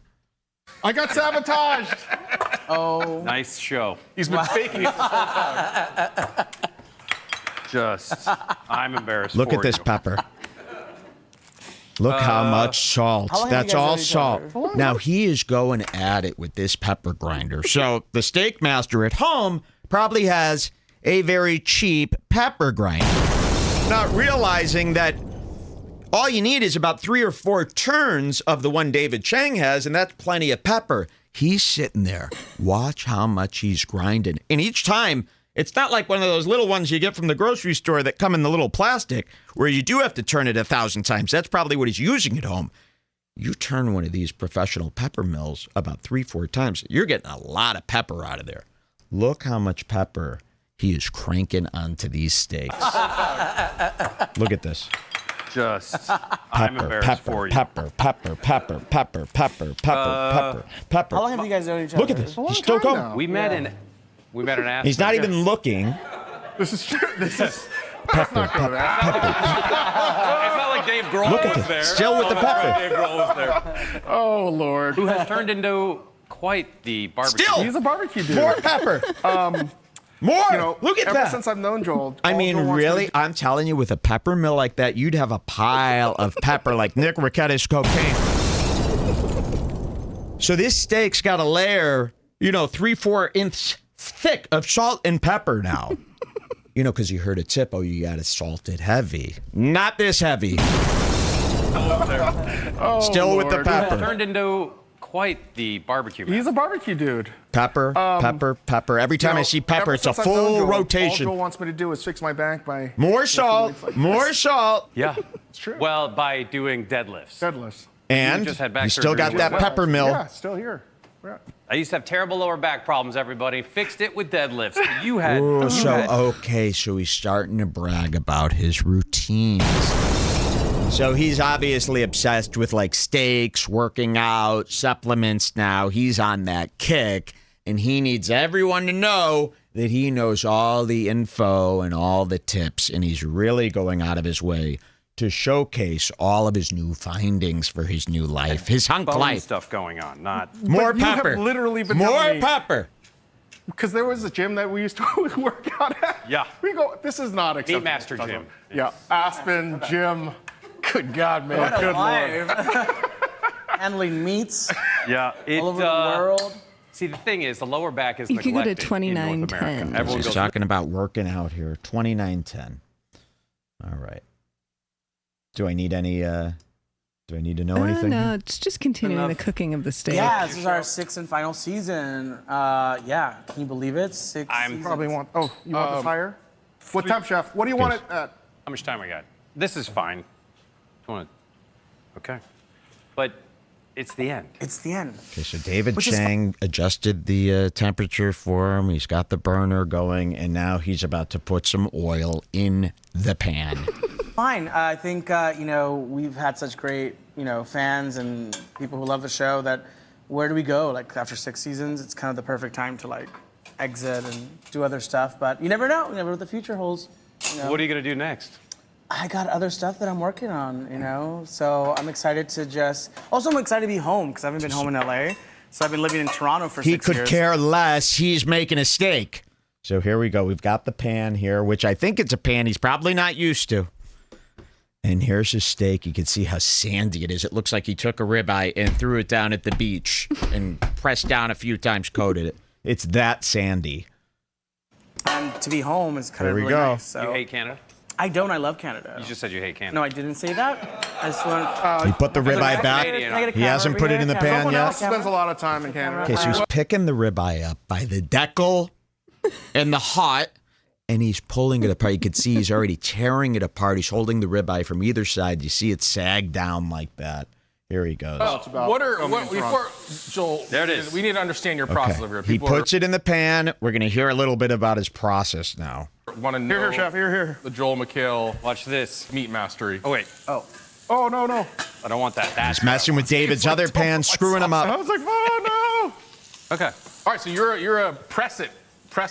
D: I got sabotaged.
F: Oh.
E: nice show.
C: He's been faking it this whole time.
E: I'm embarrassed.
A: Look
E: for
A: at this
E: you.
A: pepper. Look how much salt.
F: how long have
A: That's
F: you guys
A: all
F: known each
A: salt.
F: other?
A: Now he is going at it with this pepper grinder. So the steak master at home probably has a very cheap pepper grinder. Not realizing that all you need is about 3 or 4 turns of the one David Chang has, and that's plenty of pepper. He's sitting there. Watch how much he's grinding. And each time, it's not like one of those little ones you get from the grocery store that come in the little plastic where you do have to turn it 1,000 times. That's probably what he's using at home. You turn one of these professional pepper mills about 3-4 times, you're getting a lot of pepper out of there. Look how much pepper he is cranking onto these steaks. Look at this.
E: Just, I'm embarrassed for you.
A: Pepper.
F: How long have you guys known each other?
A: Look at this. He's still going.
D: now.
E: We met in Aspen.
A: He's not even looking.
D: This is true. This is.
A: Pepper.
E: It's not like Dave Grohl
A: Look at
E: was
A: it.
E: there.
A: Still with the pepper.
E: Dave Grohl was there.
D: Oh Lord.
E: Who has turned into quite the barbecue.
A: Still.
D: He's a barbecue dude.
A: More pepper. More.
D: You know,
A: Look at
D: ever
A: that.
D: since I've known Joel.
A: I
D: all
A: mean,
D: Joel wants me to
A: really?
D: do-
A: I'm telling you, with a pepper mill like that, you'd have a pile of pepper like Nick Ricchetti's cocaine. So this steak's got a layer, 3-4 inch thick of salt and pepper now. Because you heard a tip, you got to salt it heavy. Not this heavy.
D: Oh,
A: Still with the
D: Lord.
A: pepper.
E: Turned into quite the barbecue.
D: He's a barbecue dude.
A: Pepper. Every time I see pepper,
D: Ever
A: it's a
D: since I've known
A: full
D: Joel,
A: rotation.
D: All Joel wants me to do is fix my bank by
A: More salt. More salt.
E: Yeah.
D: It's true.
E: Well, by doing deadlifts.
D: Deadlifts.
A: And
E: just had back
A: you still got
E: surgery
A: that
E: as well.
A: pepper mill.
D: Yeah, still here. Yeah.
E: I used to have terrible lower back problems, everybody. Fixed it with deadlifts. But you had.
A: So he's starting to brag about his routines. So he's obviously obsessed with like steaks, working out, supplements now. He's on that kick, and he needs everyone to know that he knows all the info and all the tips, and he's really going out of his way to showcase all of his new findings for his new life, his hunk
E: Bone
A: life.
E: stuff going on, not.
A: More
D: But you have
A: pepper.
D: literally been
A: More
D: telling me-
A: pepper.
D: Because there was a gym that we used to work out at.
E: Yeah.
D: We go, this is not acceptable.
E: Master Gym.
D: Yeah. Aspen Gym. Good God, man. Good Lord.
F: Live. Handling meats
E: Yeah. It,
F: all over the world.
E: See, the thing is, the lower back is
B: You could go to
E: neglected in North
B: 29.10.
E: America. Everyone
A: He's
E: goes,
A: talking about working out here. 29.10. All right. Do I need any? Do I need to know anything?
B: No, it's just continuing the cooking of the steak.
F: Yeah, this is our sixth and final season. Yeah, can you believe it? Six.
E: I'm
F: seasons.
D: Probably want, you want this higher? What temp, chef? What do you want it at?
E: how much time I got? This is fine. You want to? Okay. But it's the end.
F: It's the end.
A: Okay, so David
F: Which is
A: Chang adjusted the temperature for him. He's got the burner going, and now he's about to put some oil in the pan.
F: Fine. I think we've had such great fans and people who love the show that where do we go? Like after 6 seasons, it's kind of the perfect time to like exit and do other stuff. But you never know. You never know what the future holds.
E: What are you going to do next?
F: I got other stuff that I'm working on, So I'm excited to I'm excited to be home because I haven't been home in LA. So I've been living in Toronto for 6
A: He
F: years.
A: could care less. He's making a steak. So here we go. We've got the pan here, which I think it's a pan he's probably not used to. And here's his steak. You can see how sandy it is. It looks like he took a ribeye and threw it down at the beach and pressed down a few times, coated it. It's that sandy.
F: And to be home is kind
A: There
F: of
A: we
F: really
A: go.
F: nice. So
E: You hate Canada?
F: I don't. I love Canada.
E: You just said you hate Canada.
F: No, I didn't say that. I just want.
A: He put the ribeye back.
E: Canadian.
A: He hasn't put it in the pan
D: Someone
A: yet.
D: else spends a lot of time in Canada.
A: Okay, so he's picking the ribeye up by the decal and the heart, and he's pulling it apart. You can see he's already tearing it apart. He's holding the ribeye from either side. You see it sag down like that. Here he goes.
C: Before Joel?
E: There it is.
C: We need to understand your process
A: Okay.
C: over here.
A: He
C: People
A: puts it in the pan. We're going to hear a little bit about his process now.
C: want to know
D: Here, chef. Here.
C: the Joel McHale
E: Watch this.
C: meat mastery.
E: Oh, wait.
D: Oh, no.
E: I don't want that. That's
A: He's messing with David's other pan, screwing him
D: I
A: up.
D: was like, oh,
E: Okay.
C: All right, so you're a press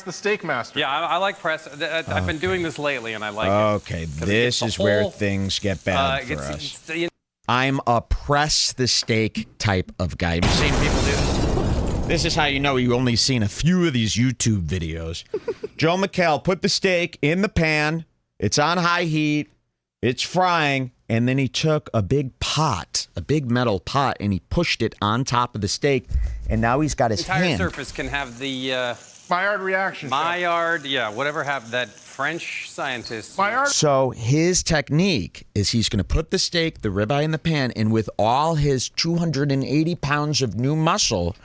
C: the steak master.
E: Yeah, I like press. I've been doing this lately, and I like it.
A: Okay, this
E: the
A: is where
E: whole-
A: things get bad for
E: It's-
A: us.
E: it's-
A: I'm a press the steak type of guy. Have you seen people do this? This is how you know you've only seen a few of these YouTube videos. Joe McHale put the steak in the pan. It's on high heat. It's frying. And then he took a big pot, a big metal pot, and he pushed it on top of the steak. And now he's got his
E: entire
A: hand.
E: surface can have the
D: Maillard reaction.
E: Maillard, whatever have that French scientist.
D: Maillard.
A: So his technique is he's going to put the steak, the ribeye in the pan, and with all his 280 pounds of new muscle,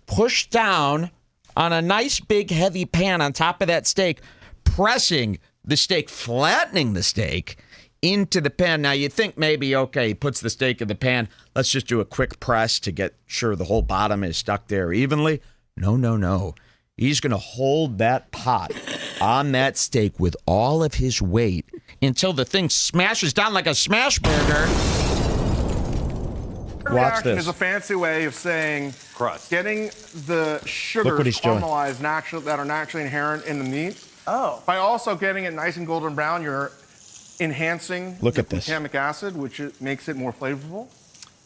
A: push down on a nice big heavy pan on top of that steak, pressing the steak, flattening the steak into the pan. Now you think maybe, okay, he puts the steak in the pan. Let's just do a quick press to get sure the whole bottom is stuck there evenly. No. He's going to hold that pot on that steak with all of his weight until the thing smashes down like a smash burger. Watch
D: Reaction
A: this.
D: is a fancy way of saying
E: Crust.
D: getting the sugars
A: what he's doing.
D: caramelized that are naturally inherent in the meat.
F: Oh.
D: By also getting it nice and golden brown, you're enhancing
A: Look
D: the
A: at this.
D: glutamic acid, which makes it more flavorful.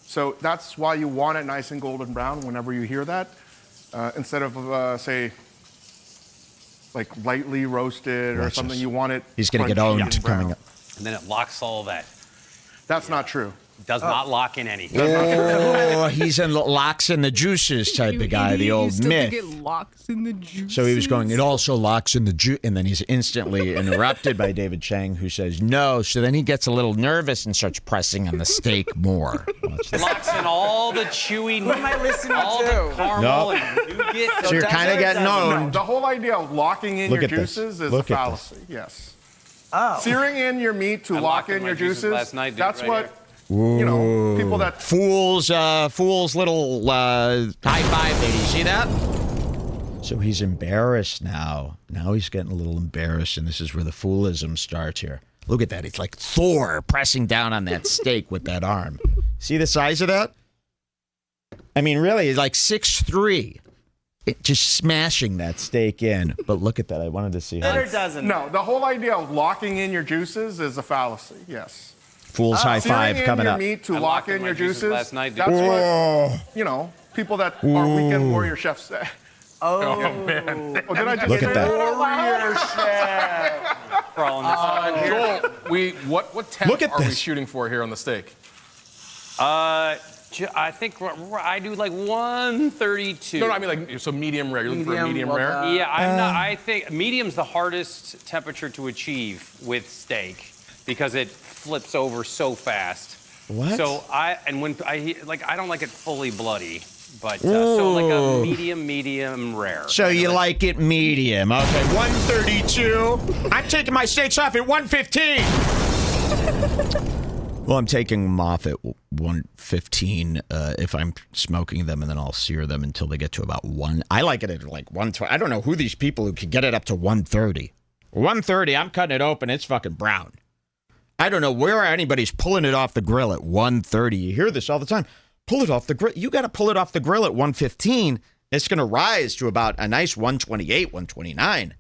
D: So that's why you want it nice and golden brown whenever you hear that, instead of say like lightly roasted or
A: Watch
D: something.
A: this.
D: You want it.
A: He's going to get
D: crunchy
A: owned
D: and brown.
A: coming up.
E: And then it locks all that.
D: That's not true.
E: Does not lock in any.
A: Oh, he's in locks in the juices type of guy, the old
B: still
A: myth.
B: Think it locks in the juice.
A: So he was going, it also locks in the juice. And then he's instantly interrupted by David Chang, who says no. So then he gets a little nervous and starts pressing on the steak more. Watch this.
E: Locks in all the chewy,
F: Who am I listening
E: all
F: to?
E: the caramel
A: No.
E: and nougat.
A: So you're
F: does
A: kind
F: it
A: of
F: or
A: getting
F: doesn't?
A: owned.
D: The whole idea of locking in
A: Look
D: your
A: at this.
D: juices is
A: Look
D: a
A: at
D: fallacy. Yes.
F: Oh.
D: Searing in your meat to
E: I
D: lock
E: locked in
D: in
E: my
D: your
E: juices
D: juices.
E: last night, dude,
D: That's
E: right
D: what people that
A: Fool's little high five, lady. See that? So he's embarrassed now. Now he's getting a little embarrassed, and this is where the foolism starts here. Look at that. It's like Thor pressing down on that steak with that arm. See the size of that? I mean, really, he's like 6'3". Just smashing that steak in. But look at that. I wanted to see
F: It
A: how.
F: or doesn't?
D: No, the whole idea of locking in your juices is a fallacy. Yes.
A: Fool's high five
D: Searing
A: coming
D: in your
A: up.
D: meat to
E: I
D: lock
E: locked in
D: in
E: my
D: your
E: juices
D: juices.
E: last night, dude.
D: That's
A: Whoa.
D: what people that are weekend warrior chefs say.
F: Oh.
D: Oh, did I just
A: Look
D: say
A: at that.
F: Warrior chef.
E: For all in this.
C: Joel, what temp
A: Look at
C: are we
A: this.
C: shooting for here on the steak?
E: I think I do like 132.
C: No, I mean like so medium rare. You're looking for a
F: Medium,
C: medium
F: well
C: rare.
F: done.
E: Yeah, I'm not. I think medium's the hardest temperature to achieve with steak because it flips over so fast.
A: What?
E: So I don't like it fully bloody, but so like a medium rare.
A: So you like it medium. Okay, 132. I'm taking my steaks off at 115. Well, I'm taking them off at 115 if I'm smoking them, and then I'll sear them until they get to about 1. I like it at like 120. I don't know who these people who can get it up to 130. 130, I'm cutting it open. It's fucking brown. I don't know where anybody's pulling it off the grill at 130. You hear this all the time. Pull it off the grill. You got to pull it off the grill at 115. It's going to rise to about a nice 128, 129.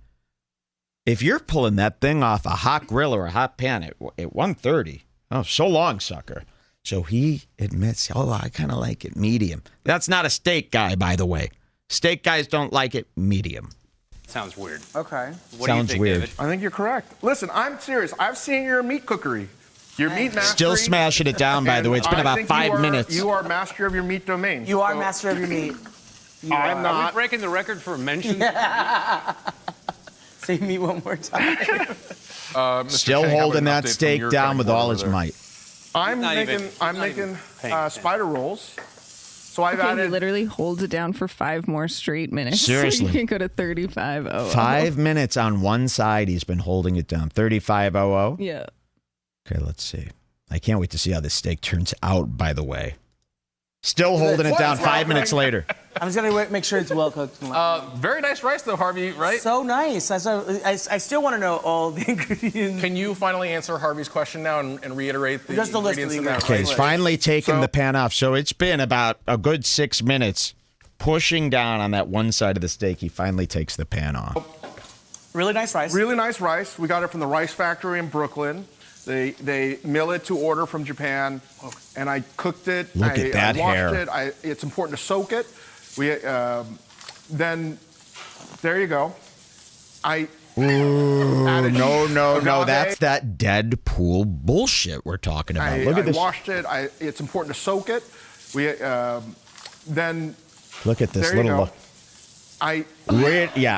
A: If you're pulling that thing off a hot grill or a hot pan at 130, oh, so long, sucker. So he admits, I kind of like it medium. That's not a steak guy, by the way. Steak guys don't like it medium.
E: Sounds weird.
F: Okay.
E: What
A: Sounds
E: do you think,
A: weird.
E: David?
D: I think you're correct. Listen, I'm serious. I've seen your meat cookery. Your meat mastery.
A: Still smashing it down, by the way. It's been
D: I
A: about
D: think
A: 5 minutes.
D: You are master of your meat domain.
F: You are
D: So
F: master of your meat. You
D: I'm
F: are.
D: not.
E: Are we breaking the record for mentions?
F: Say meat one more time.
C: Mr.
A: Still
C: Chang, how about
A: holding
C: an
A: that
C: update from
A: steak
C: your
A: down
C: cutting
A: with
C: board
A: all
C: over
A: his
C: there?
A: might.
D: I'm
E: Not
D: making
E: even paying attention.
D: spider rolls. So I've
B: Okay, he
D: added.
B: literally holds it down for 5 more straight minutes.
A: Seriously.
B: So you can go to 35:00.
A: 5 minutes on one side, he's been holding it down. 3500.
B: Yeah.
A: Okay, let's see. I can't wait to see how this steak turns out, by the way. Still holding it down 5 minutes later.
F: I'm just gonna make sure it's well cooked.
C: Very nice rice though, Harvey. Right?
F: So nice. I still want to know all the ingredients.
C: Can you finally answer Harvey's question now and reiterate the
F: Just a list of
C: ingredients
F: the
C: in that?
A: Okay, he's
F: Right.
A: finally taken
D: So-
A: the pan off. So it's been about a good 6 minutes pushing down on that one side of the steak. He finally takes the pan off.
F: Really nice rice.
D: Really nice rice. We got it from the rice factory in Brooklyn. They mill it to order from Japan, and I cooked it.
A: Look at that
D: I washed
A: hair.
D: it. It's important to soak it. Then there you go. I added
A: No,
D: agave.
A: that's that Deadpool bullshit we're talking about. Look
D: I
A: at this.
D: washed it. It's important to soak it. Then
A: Look at this
D: there you
A: little.
D: go.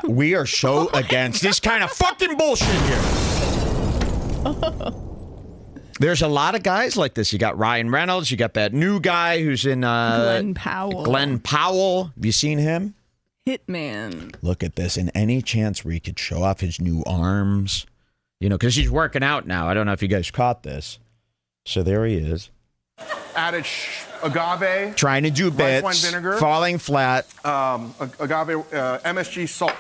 A: We are so against this kind of fucking bullshit here. There's a lot of guys like this. You got Ryan Reynolds. You got that new guy who's in
B: Glenn Powell.
A: Glenn Powell. Have you seen him?
B: Hitman.
A: Look at this. And any chance where he could show off his new arms, because he's working out now. I don't know if you guys caught this. So there he is,
D: Added agave,
A: trying to do
D: rice wine
A: bits,
D: vinegar,
A: falling flat.
D: agave, MSG salt.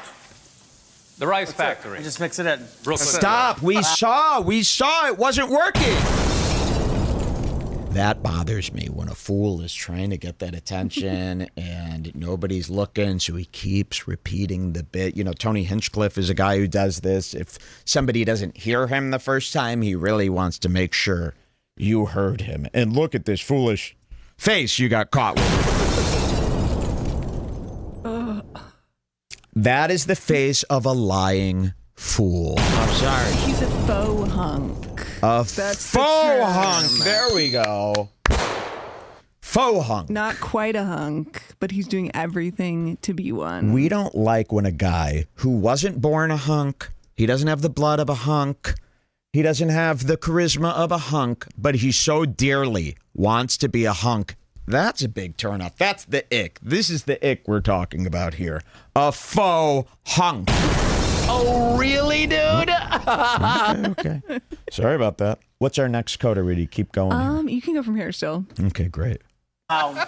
E: The rice factory.
F: You just mix it in.
E: Real quick.
A: Stop. We saw it wasn't working. That bothers me when a fool is trying to get that attention and nobody's looking, so he keeps repeating the bit. You know, Tony Hinchcliffe is a guy who does this. If somebody doesn't hear him the first time, he really wants to make sure you heard him. And look at this foolish face you got caught with. That is the face of a lying fool. I'm sorry.
B: He's a faux hunk.
A: That's
B: the
A: faux
B: term.
A: hunk. There we go. Faux hunk.
B: Not quite a hunk, but he's doing everything to be one.
A: We don't like when a guy who wasn't born a hunk, he doesn't have the blood of a hunk, he doesn't have the charisma of a hunk, but he so dearly wants to be a hunk. That's a big turnoff. That's the ick. This is the ick we're talking about here. A faux hunk. Oh, really, dude? Okay. Sorry about that. What's our next coda, Rudy? Keep going here.
B: You can go from here still.
A: Okay, great.
F: I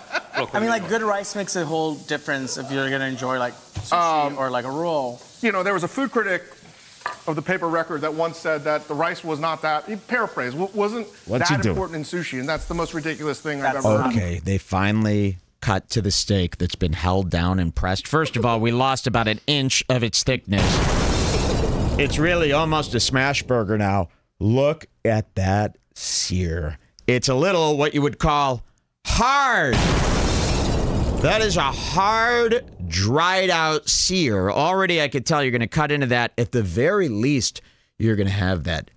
F: mean, like, good rice makes a whole difference if you're gonna enjoy like sushi or like a roll.
D: You know, there was a food critic of the paper record that once said that the rice was not that, he paraphrased, wasn't
A: What's he
D: that
A: doing?
D: important in sushi, and that's the most ridiculous thing I've ever heard.
A: Okay, they finally cut to the steak that's been held down and pressed. First of all, we lost about an inch of its thickness. It's really almost a smash burger now. Look at that sear. It's a little what you would call hard. That is a hard, dried out sear. Already I could tell you're going to cut into that. At the very least, you're going to have that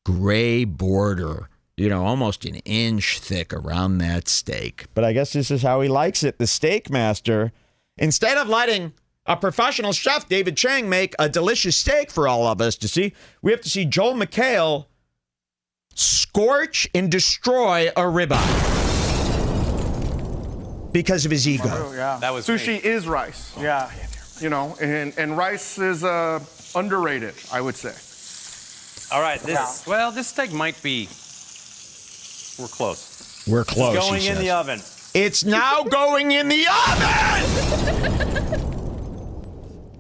A: gray border, you know, almost an inch thick around that steak. But I guess this is how he likes it. The steak master, instead of letting a professional chef, David Chang, make a delicious steak for all of us to see, we have to see Joel McHale scorch and destroy a ribeye because of his ego.
D: Oh, yeah.
E: That was
D: Sushi is rice.
F: Yeah.
D: You know, and rice is underrated, I would say.
E: All right. This steak might be. We're close.
A: We're close.
G: Going
A: he
G: in
A: says.
G: the oven.
A: It's now going in the oven!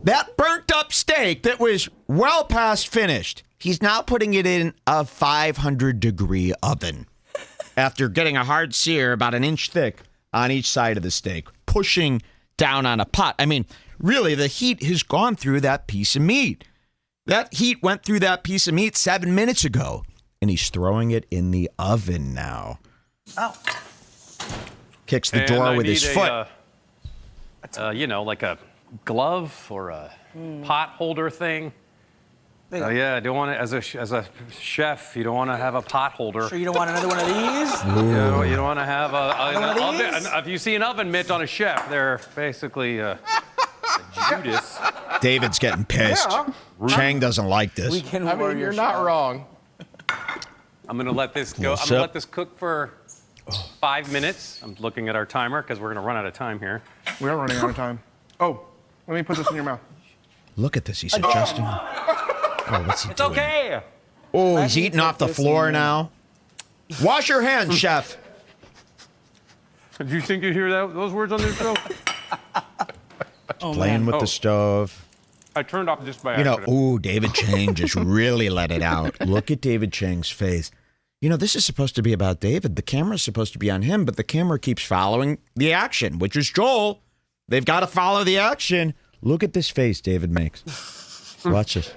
A: That burnt up steak that was well past finished, he's now putting it in a 500-degree oven after getting a hard sear about an inch thick on each side of the steak, pushing down on a pot. I mean, really, the heat has gone through that piece of meat. That heat went through that piece of meat 7 minutes ago, and he's throwing it in the oven now.
F: Oh.
A: Kicks the
E: And
A: door
E: I
A: with his
E: need
A: foot.
E: You know, like a glove or a pot holder thing. Oh yeah, I don't want to. As a chef, you don't want to have a pot holder.
F: Sure, you don't want another one of these?
E: You don't want to have an oven. If you see an oven mitt on a chef, they're basically a Judas.
A: David's getting pissed.
D: Yeah.
A: Chang doesn't like this.
F: Weekend
C: I mean,
F: warrior
C: you're not
F: chef.
C: wrong.
E: I'm gonna let this go. I'm
A: Sip.
E: gonna let this cook for 5 minutes. I'm looking at our timer because we're gonna run out of time here.
D: We are running out of time. Oh, let me put this in your mouth.
A: Look at this. He's adjusting. Oh, what's he
E: It's
A: doing?
E: okay.
A: Oh, he's eating off the floor now. Wash your hands, chef.
E: Did you think you'd hear those words on this show?
A: Playing with the stove.
E: I turned off just by
A: You know,
E: accident.
A: ooh, David Chang just really let it out. Look at David Chang's face. You know, this is supposed to be about David. The camera's supposed to be on him, but the camera keeps following the action, which is Joel. They've got to follow the action. Look at this face David makes. Watch this.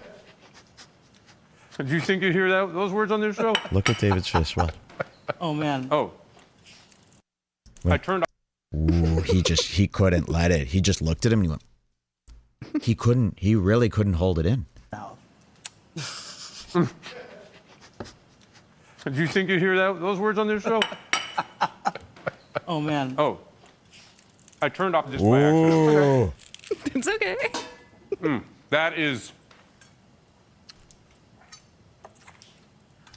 E: Did you think you'd hear those words on this show?
A: Look at David's face. What?
F: Oh, man.
E: Oh. I turned off.
A: Ooh, he couldn't let it. He just looked at him and he went, he really couldn't hold it in.
F: No.
E: Did you think you'd hear those words on this show?
F: Oh, man.
E: Oh. I turned off just by accident.
A: Ooh.
B: It's okay.
E: That is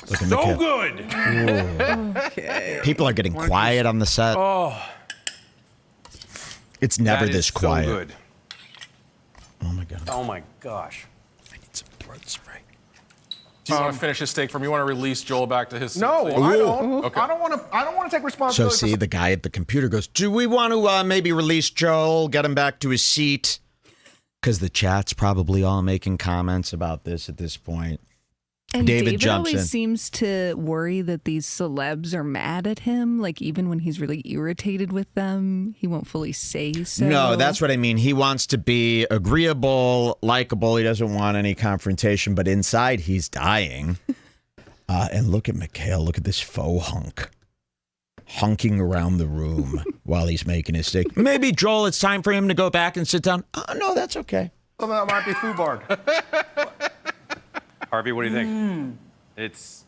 A: Look at
E: so
A: McHale.
E: good.
B: Okay.
A: People are getting quiet on the set.
E: Oh.
A: It's never
E: That is
A: this quiet.
E: So good.
A: Oh my god.
E: Oh my gosh.
A: I need some throat spray.
C: Do you want to finish his steak for me? You want to release Joel back to his
D: No,
C: seat?
D: I don't.
C: Okay.
D: I don't want to take
A: So
D: responsibility.
A: see, the guy at the computer goes, "Do we want to maybe release Joel, get him back to his seat?" because the chat's probably all making comments about this at this point.
B: And
A: David jumps
B: always
A: in.
B: seems to worry that these celebs are mad at him. Like, even when he's really irritated with them, he won't fully say so.
A: No, that's what I mean. He wants to be agreeable, likable. He doesn't want any confrontation, but inside he's dying. And look at McHale. Look at this faux hunk. Hunking around the room while he's making his steak. Maybe, Joel, it's time for him to go back and sit down. Oh, no, that's okay.
D: Some of that might be foobarred.
E: Harvey, what do you think? It's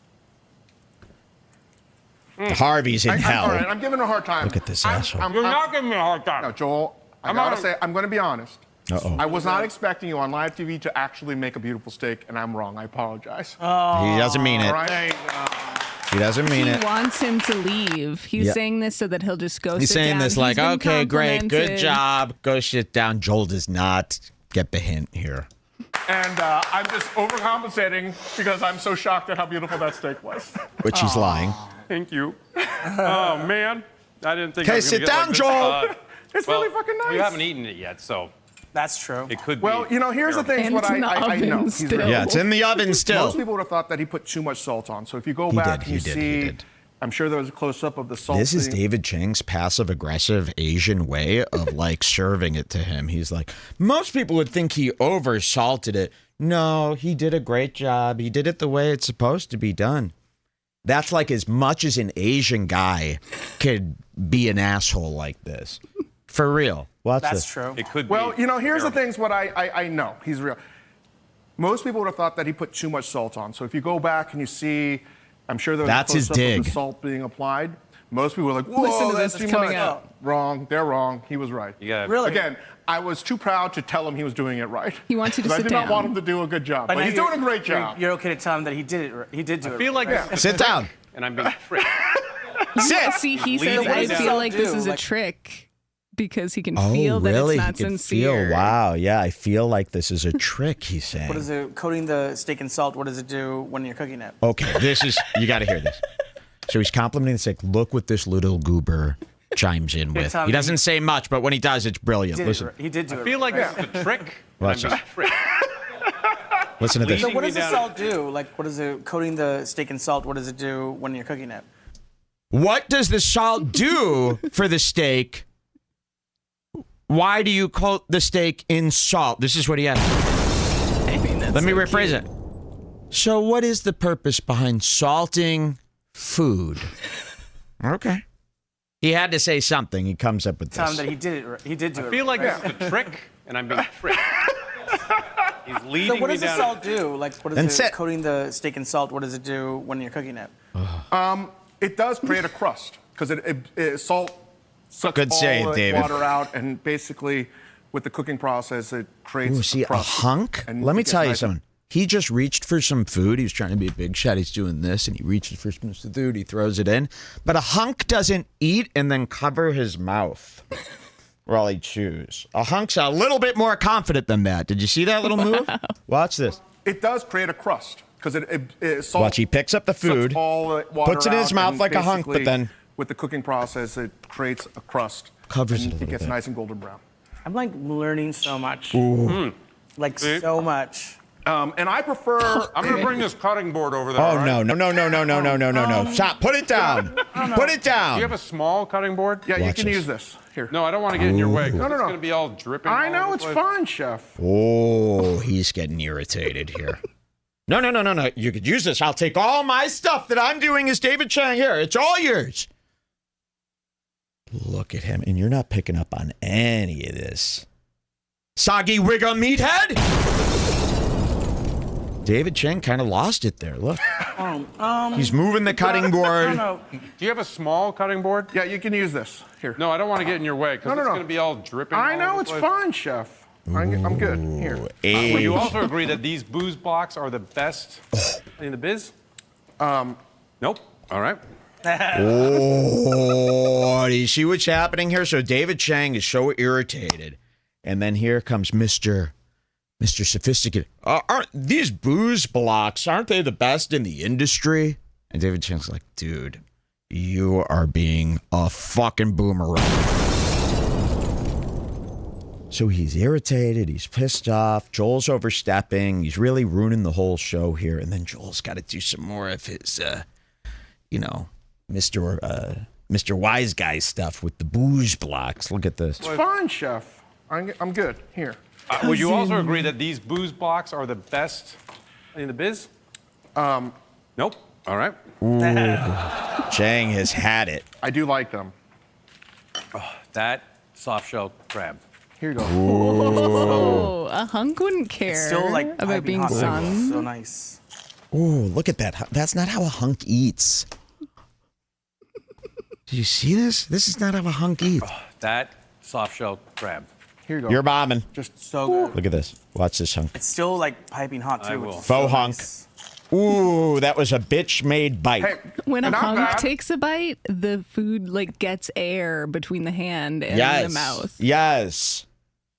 A: Harvey's in hell.
D: All right, I'm giving him a hard time.
A: Look at this asshole.
G: You're not giving me a hard time.
D: No, Joel, I gotta say, I'm gonna be honest.
A: Uh-oh.
D: I was not expecting you on live TV to actually make a beautiful steak, and I'm wrong. I apologize.
A: He doesn't mean it.
D: All right?
A: He doesn't mean
B: He
A: it.
B: wants him to leave. He's
A: Yeah.
B: saying this so that he'll just go
A: He's
B: sit
A: saying
B: down.
A: this like,
B: He's been
A: okay, great, good
B: complimented.
A: job. Go sit down. Joel does not get the hint here.
D: And I'm just overcompensating because I'm so shocked at how beautiful that steak was.
A: Which he's lying.
E: thank you. Oh man, I didn't think. I
A: Okay,
E: was gonna
A: sit
E: get like
A: down,
E: this.
A: Joel.
D: It's really fucking nice.
E: We haven't eaten it yet, so
F: That's true.
E: it could
D: Well,
E: be.
D: you know, here's the thing.
B: And
D: What
B: it's in the
D: I know.
B: oven
D: He's
B: still.
D: real.
A: Yeah, it's in the oven still.
D: Most people would have thought that he put too much salt on. So if you go
A: He
D: back
A: did,
D: and
A: he
D: you
A: did, he
D: see,
A: did.
D: I'm sure there was a close-up of the salt.
A: This is
D: thing.
A: David Chang's passive-aggressive Asian way of, like, serving it to him. He's like, most people would think he over-salted it. No, he did a great job. He did it the way it's supposed to be done. That's like as much as an Asian guy could be an asshole like this. For real. Watch
F: That's
A: this.
F: true.
E: It could
D: Well,
E: be.
D: you know, here's the
E: terrible.
D: things. What I know. He's real. Most people would have thought that he put too much salt on. So if you go back and you see, I'm sure there was
A: That's
D: a
A: his
D: close-up of
A: dig.
D: the salt being applied. Most people were like, whoa,
B: Listen to
D: that's
B: this,
D: too
B: it's coming
D: much.
B: out.
D: Wrong. They're wrong. He was right.
E: You gotta-
F: Really?
D: Again, I was too proud to tell him he was doing it right.
B: He wants you to
D: 'Cause
B: sit
D: I did not
B: down.
D: want him to do a good job. But
F: now
D: he's
F: you're-
D: doing a great job.
F: You're okay to tell him that he did it. He did do it.
E: I feel like
F: right.
E: this is
A: Sit down.
E: and I'm being tricked.
A: Sit.
B: See, he
E: Leading
B: says,
E: me
B: I
E: down.
B: feel like this
F: Do,
B: is a
F: like-
B: trick because he can
A: Oh,
B: feel that
A: really?
B: it's not
A: He could
B: sincere.
A: feel, wow, yeah, I feel like this is a trick, he's saying.
F: What is it? Coating the steak in salt. What does it do when you're cooking it?
A: Okay, this is, you got to hear this. So he's complimenting the steak. Look what this little goober chimes in with.
F: Tom,
A: He doesn't say much, but when he does, it's brilliant. Listen,
F: He did do it.
E: I feel like
F: right.
E: this is a trick.
A: Watch
E: and I'm
A: this.
E: being tricked.
A: listen to this.
F: So what
E: me
F: does the
E: down.
F: salt do? Like, what is it? Coating the steak in salt. What does it do when you're cooking it?
A: What does the salt do for the steak? Why do you coat the steak in salt? This is what he had.
B: I mean, that's
A: Let me
B: so
A: rephrase
B: cute.
A: it. So what is the purpose behind salting food? Okay. He had to say something. He comes up with
F: Tell him
A: this.
F: that he did it. He did do it.
E: I feel like
F: right.
E: this is a trick, and I'm being tricked. He's
F: So
E: leading
F: what
E: me
F: does the
E: down.
F: salt do? Like, what is
A: And
F: it?
A: sit.
F: Coating the steak in salt. What does it do when you're cooking it?
D: It does create a crust because salt sucks
A: Good
D: all
A: save,
D: the
A: David.
D: water out, and basically, with the cooking process, it creates
A: Ooh, see,
D: a
A: a
D: crust.
A: hunk?
D: And
A: Let me
D: it gets
A: tell you
D: nice and-
A: something. He just reached for some food. He was trying to be a big shot. He's doing this, and he reaches for some food. He throws it in. But a hunk doesn't eat and then cover his mouth while he chews. A hunk's a little bit more confident than that. Did you see that little move? Watch this.
D: It does create a crust because salt.
A: Watch, he picks up the food,
D: sucks all the water
A: puts it in his
D: out,
A: mouth
D: and
A: like a hunk, but
D: basically,
A: then
D: with the cooking process, it creates a crust.
A: Covers
D: and
A: it a little
D: gets
A: bit.
D: nice and golden brown.
F: I'm like learning so much. Like
E: See?
F: so much.
D: And I prefer.
G: I'm going to bring this cutting board over there.
A: Oh,
G: all right?
A: no. Stop. Put it down. Put it
G: Do you
A: down.
G: have a small cutting board?
D: Yeah, you
A: Watch
D: can
A: this.
D: use this. Here.
G: No, I don't want to get in your way. 'cause
D: No, no,
G: it's
D: no.
G: going to be all dripping.
D: I
G: all
D: know
G: over
D: it's
G: the place.
D: fine, chef.
A: Oh, he's getting irritated here. No. You could use this. I'll take all my stuff that I'm doing as David Chang here. It's all yours. Look at him. And you're not picking up on any of this. Soggy wigger meathead? David Chang kind of lost it there. Look. He's moving the cutting board.
F: No.
G: Do you have a small cutting board?
D: Yeah, you can use this. Here.
G: No, I don't want to get in your way because
D: No,
G: it's
D: no.
G: going to be all dripping.
D: I
G: all
D: know
G: over
D: it's
G: the place.
D: fine, chef. I'm good. Here.
E: Would
A: Hey.
E: you also agree that these booze blocks are the best in the biz? Nope. All right.
A: Oh, do you see what's happening here? So David Chang is so irritated. And then here comes Mr. Sophisticated. Aren't these booze blocks, aren't they the best in the industry? And David Chang's like, dude, you are being a fucking boomerang. So he's irritated. He's pissed off. Joel's overstepping. He's really ruining the whole show here. And then Joel's got to do some more of his, Mr. Wise Guy stuff with the booze blocks. Look at this.
D: It's fine, chef. I'm good. Here.
E: Would you also agree that these booze blocks are the best in the biz? Nope. All right.
A: Chang has had it.
D: I do like them.
E: That soft shell crab.
D: Here you go.
B: Oh, a hunk wouldn't care
F: Still like
B: about
F: piping
B: being
F: hot.
B: sun.
F: So nice.
A: Oh, look at that. That's not how a hunk eats. Do you see this? This is not how a hunk eats.
E: That soft shell crab.
D: Here you go.
A: You're bombing.
D: Just
F: So good.
A: Look at this. Watch this hunk.
F: It's still like piping hot too.
E: I
F: which
E: will.
F: is
A: Faux
F: so
A: hunk.
F: nice.
A: Ooh, that was a bitch-made bite.
D: hey.
B: When a
D: not
B: hunk
D: bad.
B: takes a bite, the food like gets air between the hand and
A: Yes.
B: the mouth.
A: Yes.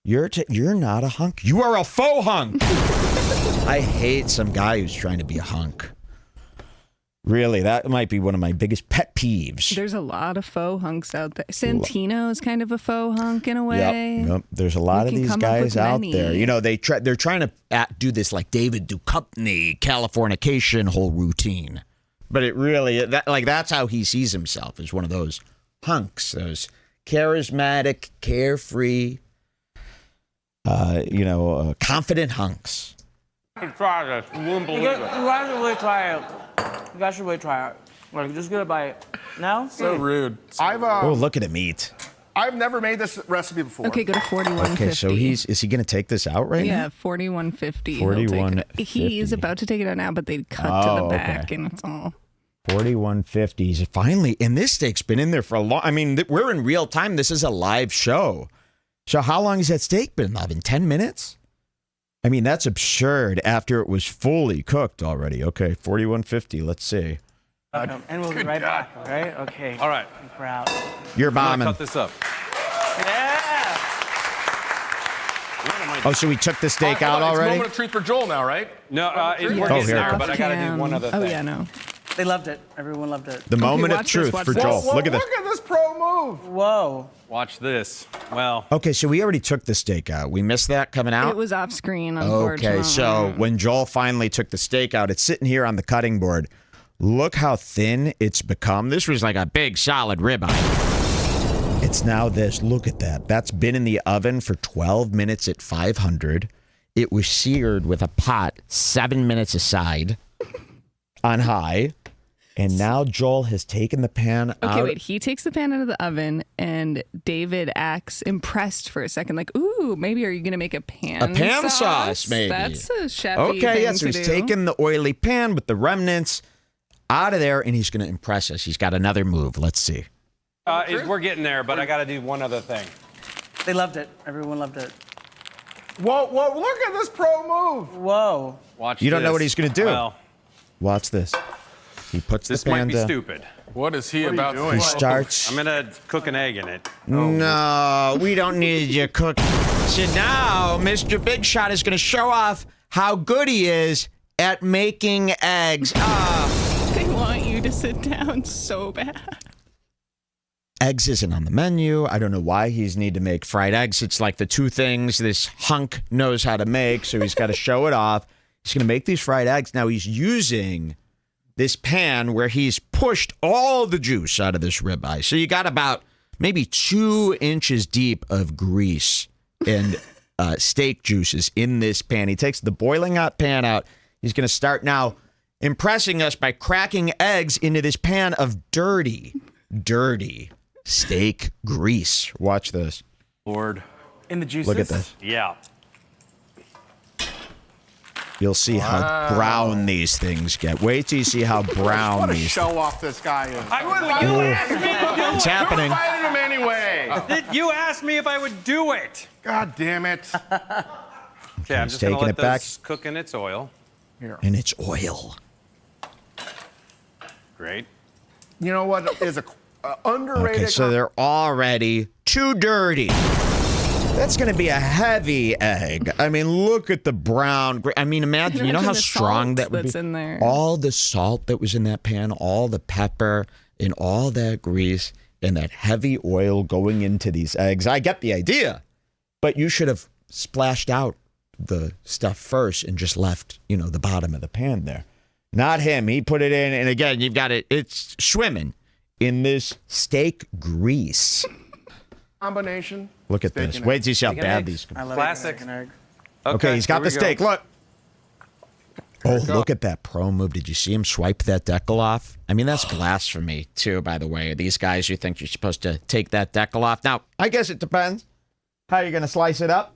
A: You're not a hunk. You are a faux hunk. I hate some guy who's trying to be a hunk. Really, that might be one of my biggest pet peeves.
B: There's a lot of faux hunks out there. Santino is kind of a faux hunk in a way.
A: Yep. There's a lot
B: We
A: of
B: can
A: these
B: come up
A: guys
B: with
A: out
B: many.
A: there. You know, they're trying to do this like David Duchovny Californication whole routine, but it really that's how he sees himself, as one of those hunks, those charismatic, carefree, confident hunks.
G: Try this. You wouldn't believe it.
F: guys should really try it. You guys should really try it. Like, just get a bite. Now?
C: So rude.
A: Oh, look at him eat.
D: I've never made this recipe before.
B: Okay, go to 4150.
A: Okay, so is he going to take this out right now?
B: Yeah, 4150.
A: 4150.
B: He's about to take it out now, but they cut to the back and it's all.
A: 4150s. Finally, and this steak's been in there for a long. I mean, we're in real time. This is a live show. So how long has that steak been in the oven? 10 minutes? I mean, that's absurd after it was fully cooked already. Okay, 4150. Let's see.
F: And we'll be right back, all right? Okay.
E: All right.
F: We're out.
A: You're
E: I'm gonna
A: bombing.
E: cut this up.
F: Yeah!
A: Oh, so we took the steak out
C: It's
A: already?
C: moment of truth for Joel now, right?
E: No, we're
B: Yeah.
E: getting
A: here it
E: there,
A: comes.
E: but I gotta do one other thing.
B: Oh, yeah, no.
F: They loved it. Everyone loved it.
A: The moment of
B: watch this,
A: truth
B: watch
A: for
B: this.
A: Joel.
D: Whoa,
A: Look at this.
D: Look at this pro move.
F: Whoa.
E: Watch this. Well,
A: Okay, so we already took the steak out. We missed that coming out?
B: It was off screen, unfortunately.
A: Okay, so when Joel finally took the steak out, it's sitting here on the cutting board. Look how thin it's become. This was like a big, solid ribeye. It's now this. Look at that. That's been in the oven for 12 minutes at 500. It was seared with a pot 7 minutes aside on high. And now Joel has taken the pan out.
B: Okay, wait. He takes the pan out of the oven, and David acts impressed for a second. Like, ooh, maybe are you going to make a pan
A: A pan sauce, maybe.
B: That's a chefy
A: Okay,
B: thing
A: yeah, so
B: to
A: he's
B: do.
A: taking the oily pan with the remnants out of there, and he's going to impress us. He's got another move. Let's see.
E: we're getting there, but I gotta do one other thing.
F: They loved it. Everyone loved it.
D: Whoa, look at this pro move.
F: Whoa.
E: Watch.
A: You don't know
E: this.
A: what he's gonna do.
E: Well,
A: Watch this. He puts
E: this
A: the pan
E: might be
A: down.
E: stupid.
C: What is he about to
A: He
C: do?
A: starts.
E: I'm gonna cook an egg in it.
A: No, we don't need you cook. So now Mr. Big Shot is going to show off how good he is at making eggs.
B: They want you to sit down so bad.
A: Eggs isn't on the menu. I don't know why he's need to make fried eggs. It's like the two things this hunk knows how to make, so he's got to show it off. He's going to make these fried eggs. Now he's using this pan where he's pushed all the juice out of this ribeye. So you got about maybe 2 inches deep of grease and steak juices in this pan. He takes the boiling hot pan out. He's going to start now impressing us by cracking eggs into this pan of dirty steak grease. Watch this.
E: Lord.
F: In the juices.
A: Look at this.
E: Yeah.
A: You'll see how brown these things get. Wait till you see how brown
D: What a
A: these.
D: show off this guy is.
A: It's happening.
D: Invited him anyway.
E: You asked me if I would do it.
D: God damn it.
E: Okay, I'm
A: he's
E: just gonna
A: taking
E: let
A: it back.
E: this cook in its oil.
A: And it's oil.
E: Great.
D: You know what is a underrated?
A: Okay, so they're already too dirty. That's going to be a heavy egg. I mean, look at the brown. I mean, imagine, you know how
B: Imagine the
A: strong
B: salt
A: that would
B: that's
A: be?
B: in there.
A: All the salt that was in that pan, all the pepper, and all that grease, and that heavy oil going into these eggs. I get the idea. But you should have splashed out the stuff first and just left, the bottom of the pan there. Not him. He put it in, and again, you've got it. It's swimming in this steak grease.
D: Combination.
A: Look at
D: Steak
A: this.
D: and
A: Wait till you see how
E: Steak and
A: bad
E: eggs.
A: these.
F: I love
E: Classic.
F: Egg and egg.
A: Okay, he's got
E: here
A: the
E: we go.
A: steak. Look. Look at that pro move. Did you see him swipe that decal off? I mean, that's blasphemy, too, by the way. These guys, you think you're supposed to take that decal off. Now, I guess it depends how you're going to slice it up.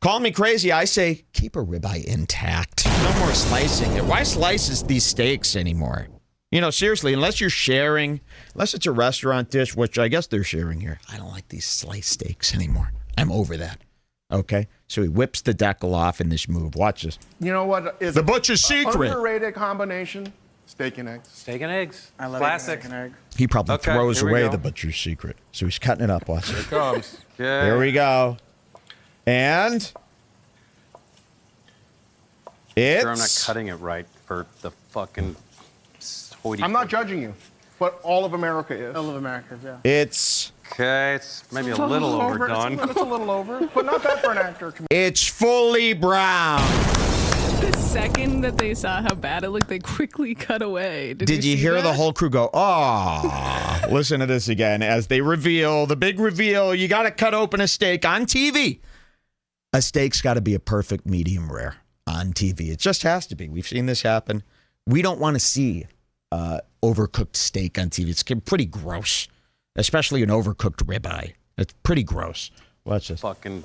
A: Call me crazy. I say keep a ribeye intact. No more slicing it. Why slices these steaks anymore? Seriously, unless you're sharing, unless it's a restaurant dish, which I guess they're sharing here. I don't like these sliced steaks anymore. I'm over that. Okay? So he whips the decal off in this move. Watch this.
D: You know what is
A: The butcher's secret.
D: underrated combination? Steak and eggs.
E: Steak and eggs.
F: I love
E: Classic.
F: egg and egg.
A: He probably
E: Okay,
A: throws
E: here we
A: away
E: go.
A: the butcher's secret. So he's cutting it up. Watch it.
C: Comes.
E: Yeah.
A: Here we go. And it's...
E: Sure I'm not cutting it right for the fucking hoity.
D: I'm not judging you, but all of America is.
F: All of America, yeah.
A: It's...
E: Okay, it's maybe a little overdone.
D: It's a little over, but not bad for an actor.
A: It's fully brown.
B: The second that they saw how bad it looked, they quickly cut away.
A: Did you
B: see
A: hear the
B: that?
A: whole crew go, oh, listen to this again as they reveal, the big reveal, you got to cut open a steak on TV. A steak's got to be a perfect medium rare on TV. It just has to be. We've seen this happen. We don't want to see overcooked steak on TV. It's pretty gross, especially an overcooked ribeye. It's pretty gross. Watch this.
E: Fucking.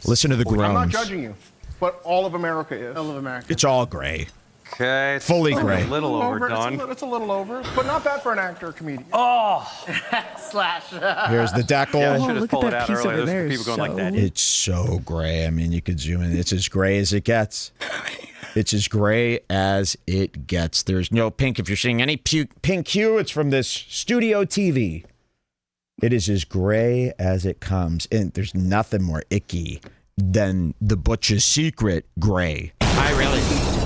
A: Listen to the groans.
D: I'm not judging you, but all of America is.
F: All of America.
A: It's all gray.
E: Okay, it's
A: Fully gray.
E: a little overdone.
D: It's a little over, but not bad for an actor or comedian.
F: Slash.
A: Here's the decal.
E: Yeah, I
B: Oh,
E: should have
B: look at
E: pulled it
B: that
E: out
B: piece
E: earlier.
B: over
E: There's
B: there.
E: people going like that.
A: It's so gray. I mean, you could zoom in. It's as gray as it gets. It's as gray as it gets. There's no pink. If you're seeing any pink hue, it's from this studio TV. It is as gray as it comes. And there's nothing more icky than the butcher's secret gray. I really...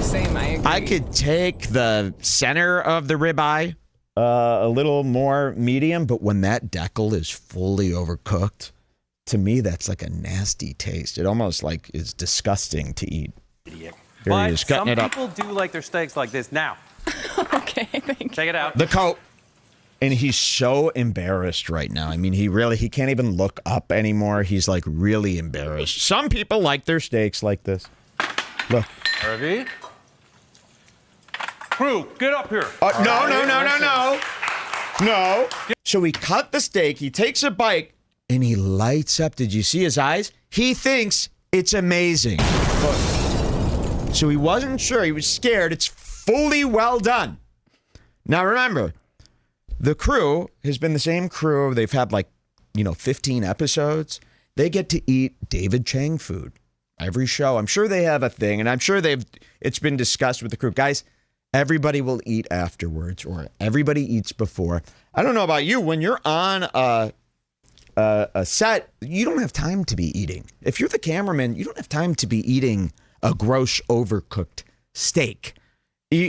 B: Same, I agree.
A: I could take the center of the ribeye a little more medium, but when that decal is fully overcooked, to me, that's like a nasty taste. It almost like is disgusting to eat. Here
E: But
A: he is, cutting
E: some
A: it up.
E: people do like their steaks like this. Now,
B: Okay, thank you.
E: check it out.
A: The coat. And he's so embarrassed right now. I mean, he can't even look up anymore. He's like really embarrassed. Some people like their steaks like this. Look.
C: Harvey?
E: Crew, get up here.
A: No. So he cut the steak, he takes a bite, and he lights up. Did you see his eyes? He thinks it's amazing. So he wasn't sure. He was scared. It's fully well done. Now remember, the crew has been the same crew. They've had 15 episodes. They get to eat David Chang food every show. I'm sure they have a thing, and I'm sure it's been discussed with the crew. Guys, everybody will eat afterwards, or everybody eats before. I don't know about you. When you're on a set, you don't have time to be eating. If you're the cameraman, you don't have time to be eating a gross, overcooked steak.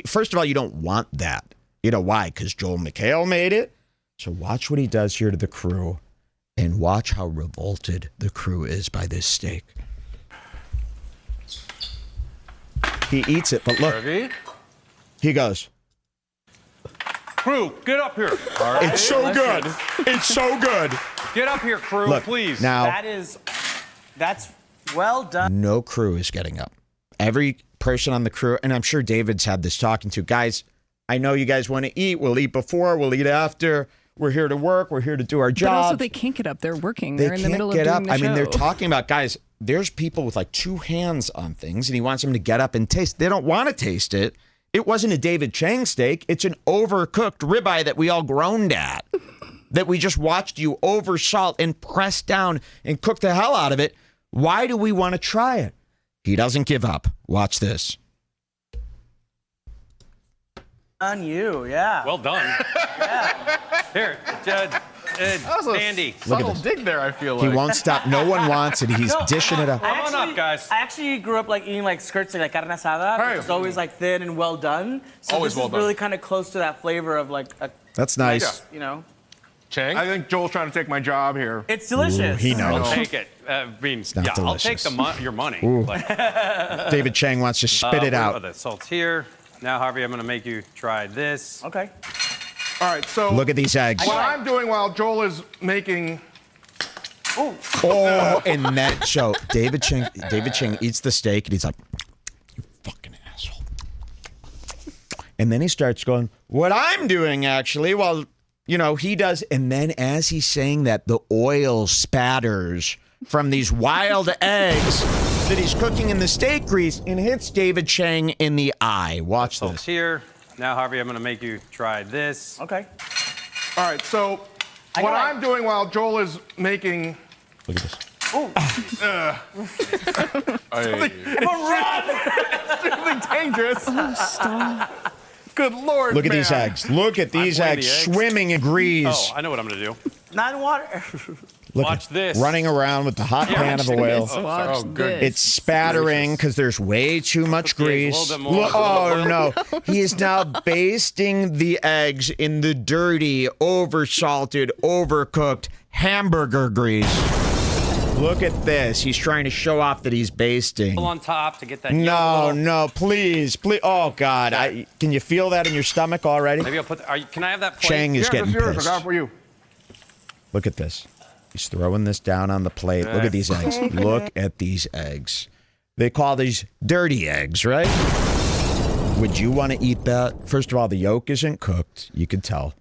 A: First of all, you don't want that. You know why? Because Joel McHale made it. So watch what he does here to the crew, and watch how revolted the crew is by this steak. He eats it, but look,
C: Harvey?
A: he goes,
E: Crew, get up here.
A: it's so good. It's so good.
E: Get up here, crew,
A: Look,
E: please.
A: now,
F: That's well done.
A: no crew is getting up. Every person on the crew, and I'm sure David's had this talking to, guys, I know you guys want to eat. We'll eat before, we'll eat after. We're here to work. We're here to do our job.
B: But also, they can't get up. They're working. They're in the middle of
A: get
B: doing
A: up.
B: the
A: I mean, they're
B: show.
A: talking about, guys, there's people with like two hands on things, and he wants them to get up and taste. They don't want to taste it. It wasn't a David Chang steak. It's an overcooked ribeye that we all groaned at, that we just watched you over salt and press down and cook the hell out of it. Why do we want to try it? He doesn't give up. Watch this.
F: On you, yeah.
E: Well done. Here, Andy.
C: Subtle dig there, I feel like.
A: He won't stop. No one wants it. He's dishing it up.
E: Come on up, guys.
F: I actually grew up eating skirts like carne asada.
C: Hey.
F: It's always thin and well done. So
C: Always
F: this
C: well
F: is
C: done.
F: really kind of close to that flavor of a
A: That's nice.
F: you know.
C: Chang?
D: I think Joel's trying to take my job here.
F: It's delicious.
A: He knows.
E: I'll take it. I mean,
A: not
E: yeah, I'll take
A: delicious.
E: your money. Like,
A: David Chang wants to spit it out.
E: The salt's here. Now, Harvey, I'm going to make you try this.
F: Okay.
D: All right, so
A: Look at these eggs.
D: what I'm doing while Joel is making.
A: Oh, and that show, David Chang eats the steak and he's like, "You fucking asshole." And then he starts going, "What I'm doing actually," while he does, and then as he's saying that, the oil spatters from these wild eggs that he's cooking in the steak grease and hits David Chang in the eye. Watch
E: Salt's
A: this.
E: here. Now, Harvey, I'm going to make you try this.
F: Okay.
D: All right, so what I'm doing while Joel is making.
A: Look at this.
D: Something dangerous.
B: Stop.
D: Good Lord,
A: Look at
D: man.
A: these eggs. Look at these
E: playing
A: eggs
E: the eggs.
A: swimming in grease.
E: Oh, I know what I'm going to do.
F: Not in water.
A: Look
E: Watch
A: at
E: this.
A: running around with the hot pan of oil.
B: Watch
C: good.
B: this.
A: It's spattering because there's way too much
E: Okay, a
A: grease.
E: little bit more.
A: Oh no! He is now basting the eggs in the dirty, over-salted, overcooked hamburger grease. Look at this. He's trying to show off that he's basting.
E: On top to get that.
A: No, please. Oh God! Can you feel that in your stomach already?
E: Maybe I'll put. Can I have that plate?
A: Chang is
D: Yeah,
A: getting
D: that's yours. I
A: pissed.
D: got it for you.
A: Look at this. He's throwing this down on the plate. Look at these eggs. Look at these eggs. They call these dirty eggs, right? Would you want to eat that? First of all, the yolk isn't cooked. You could tell.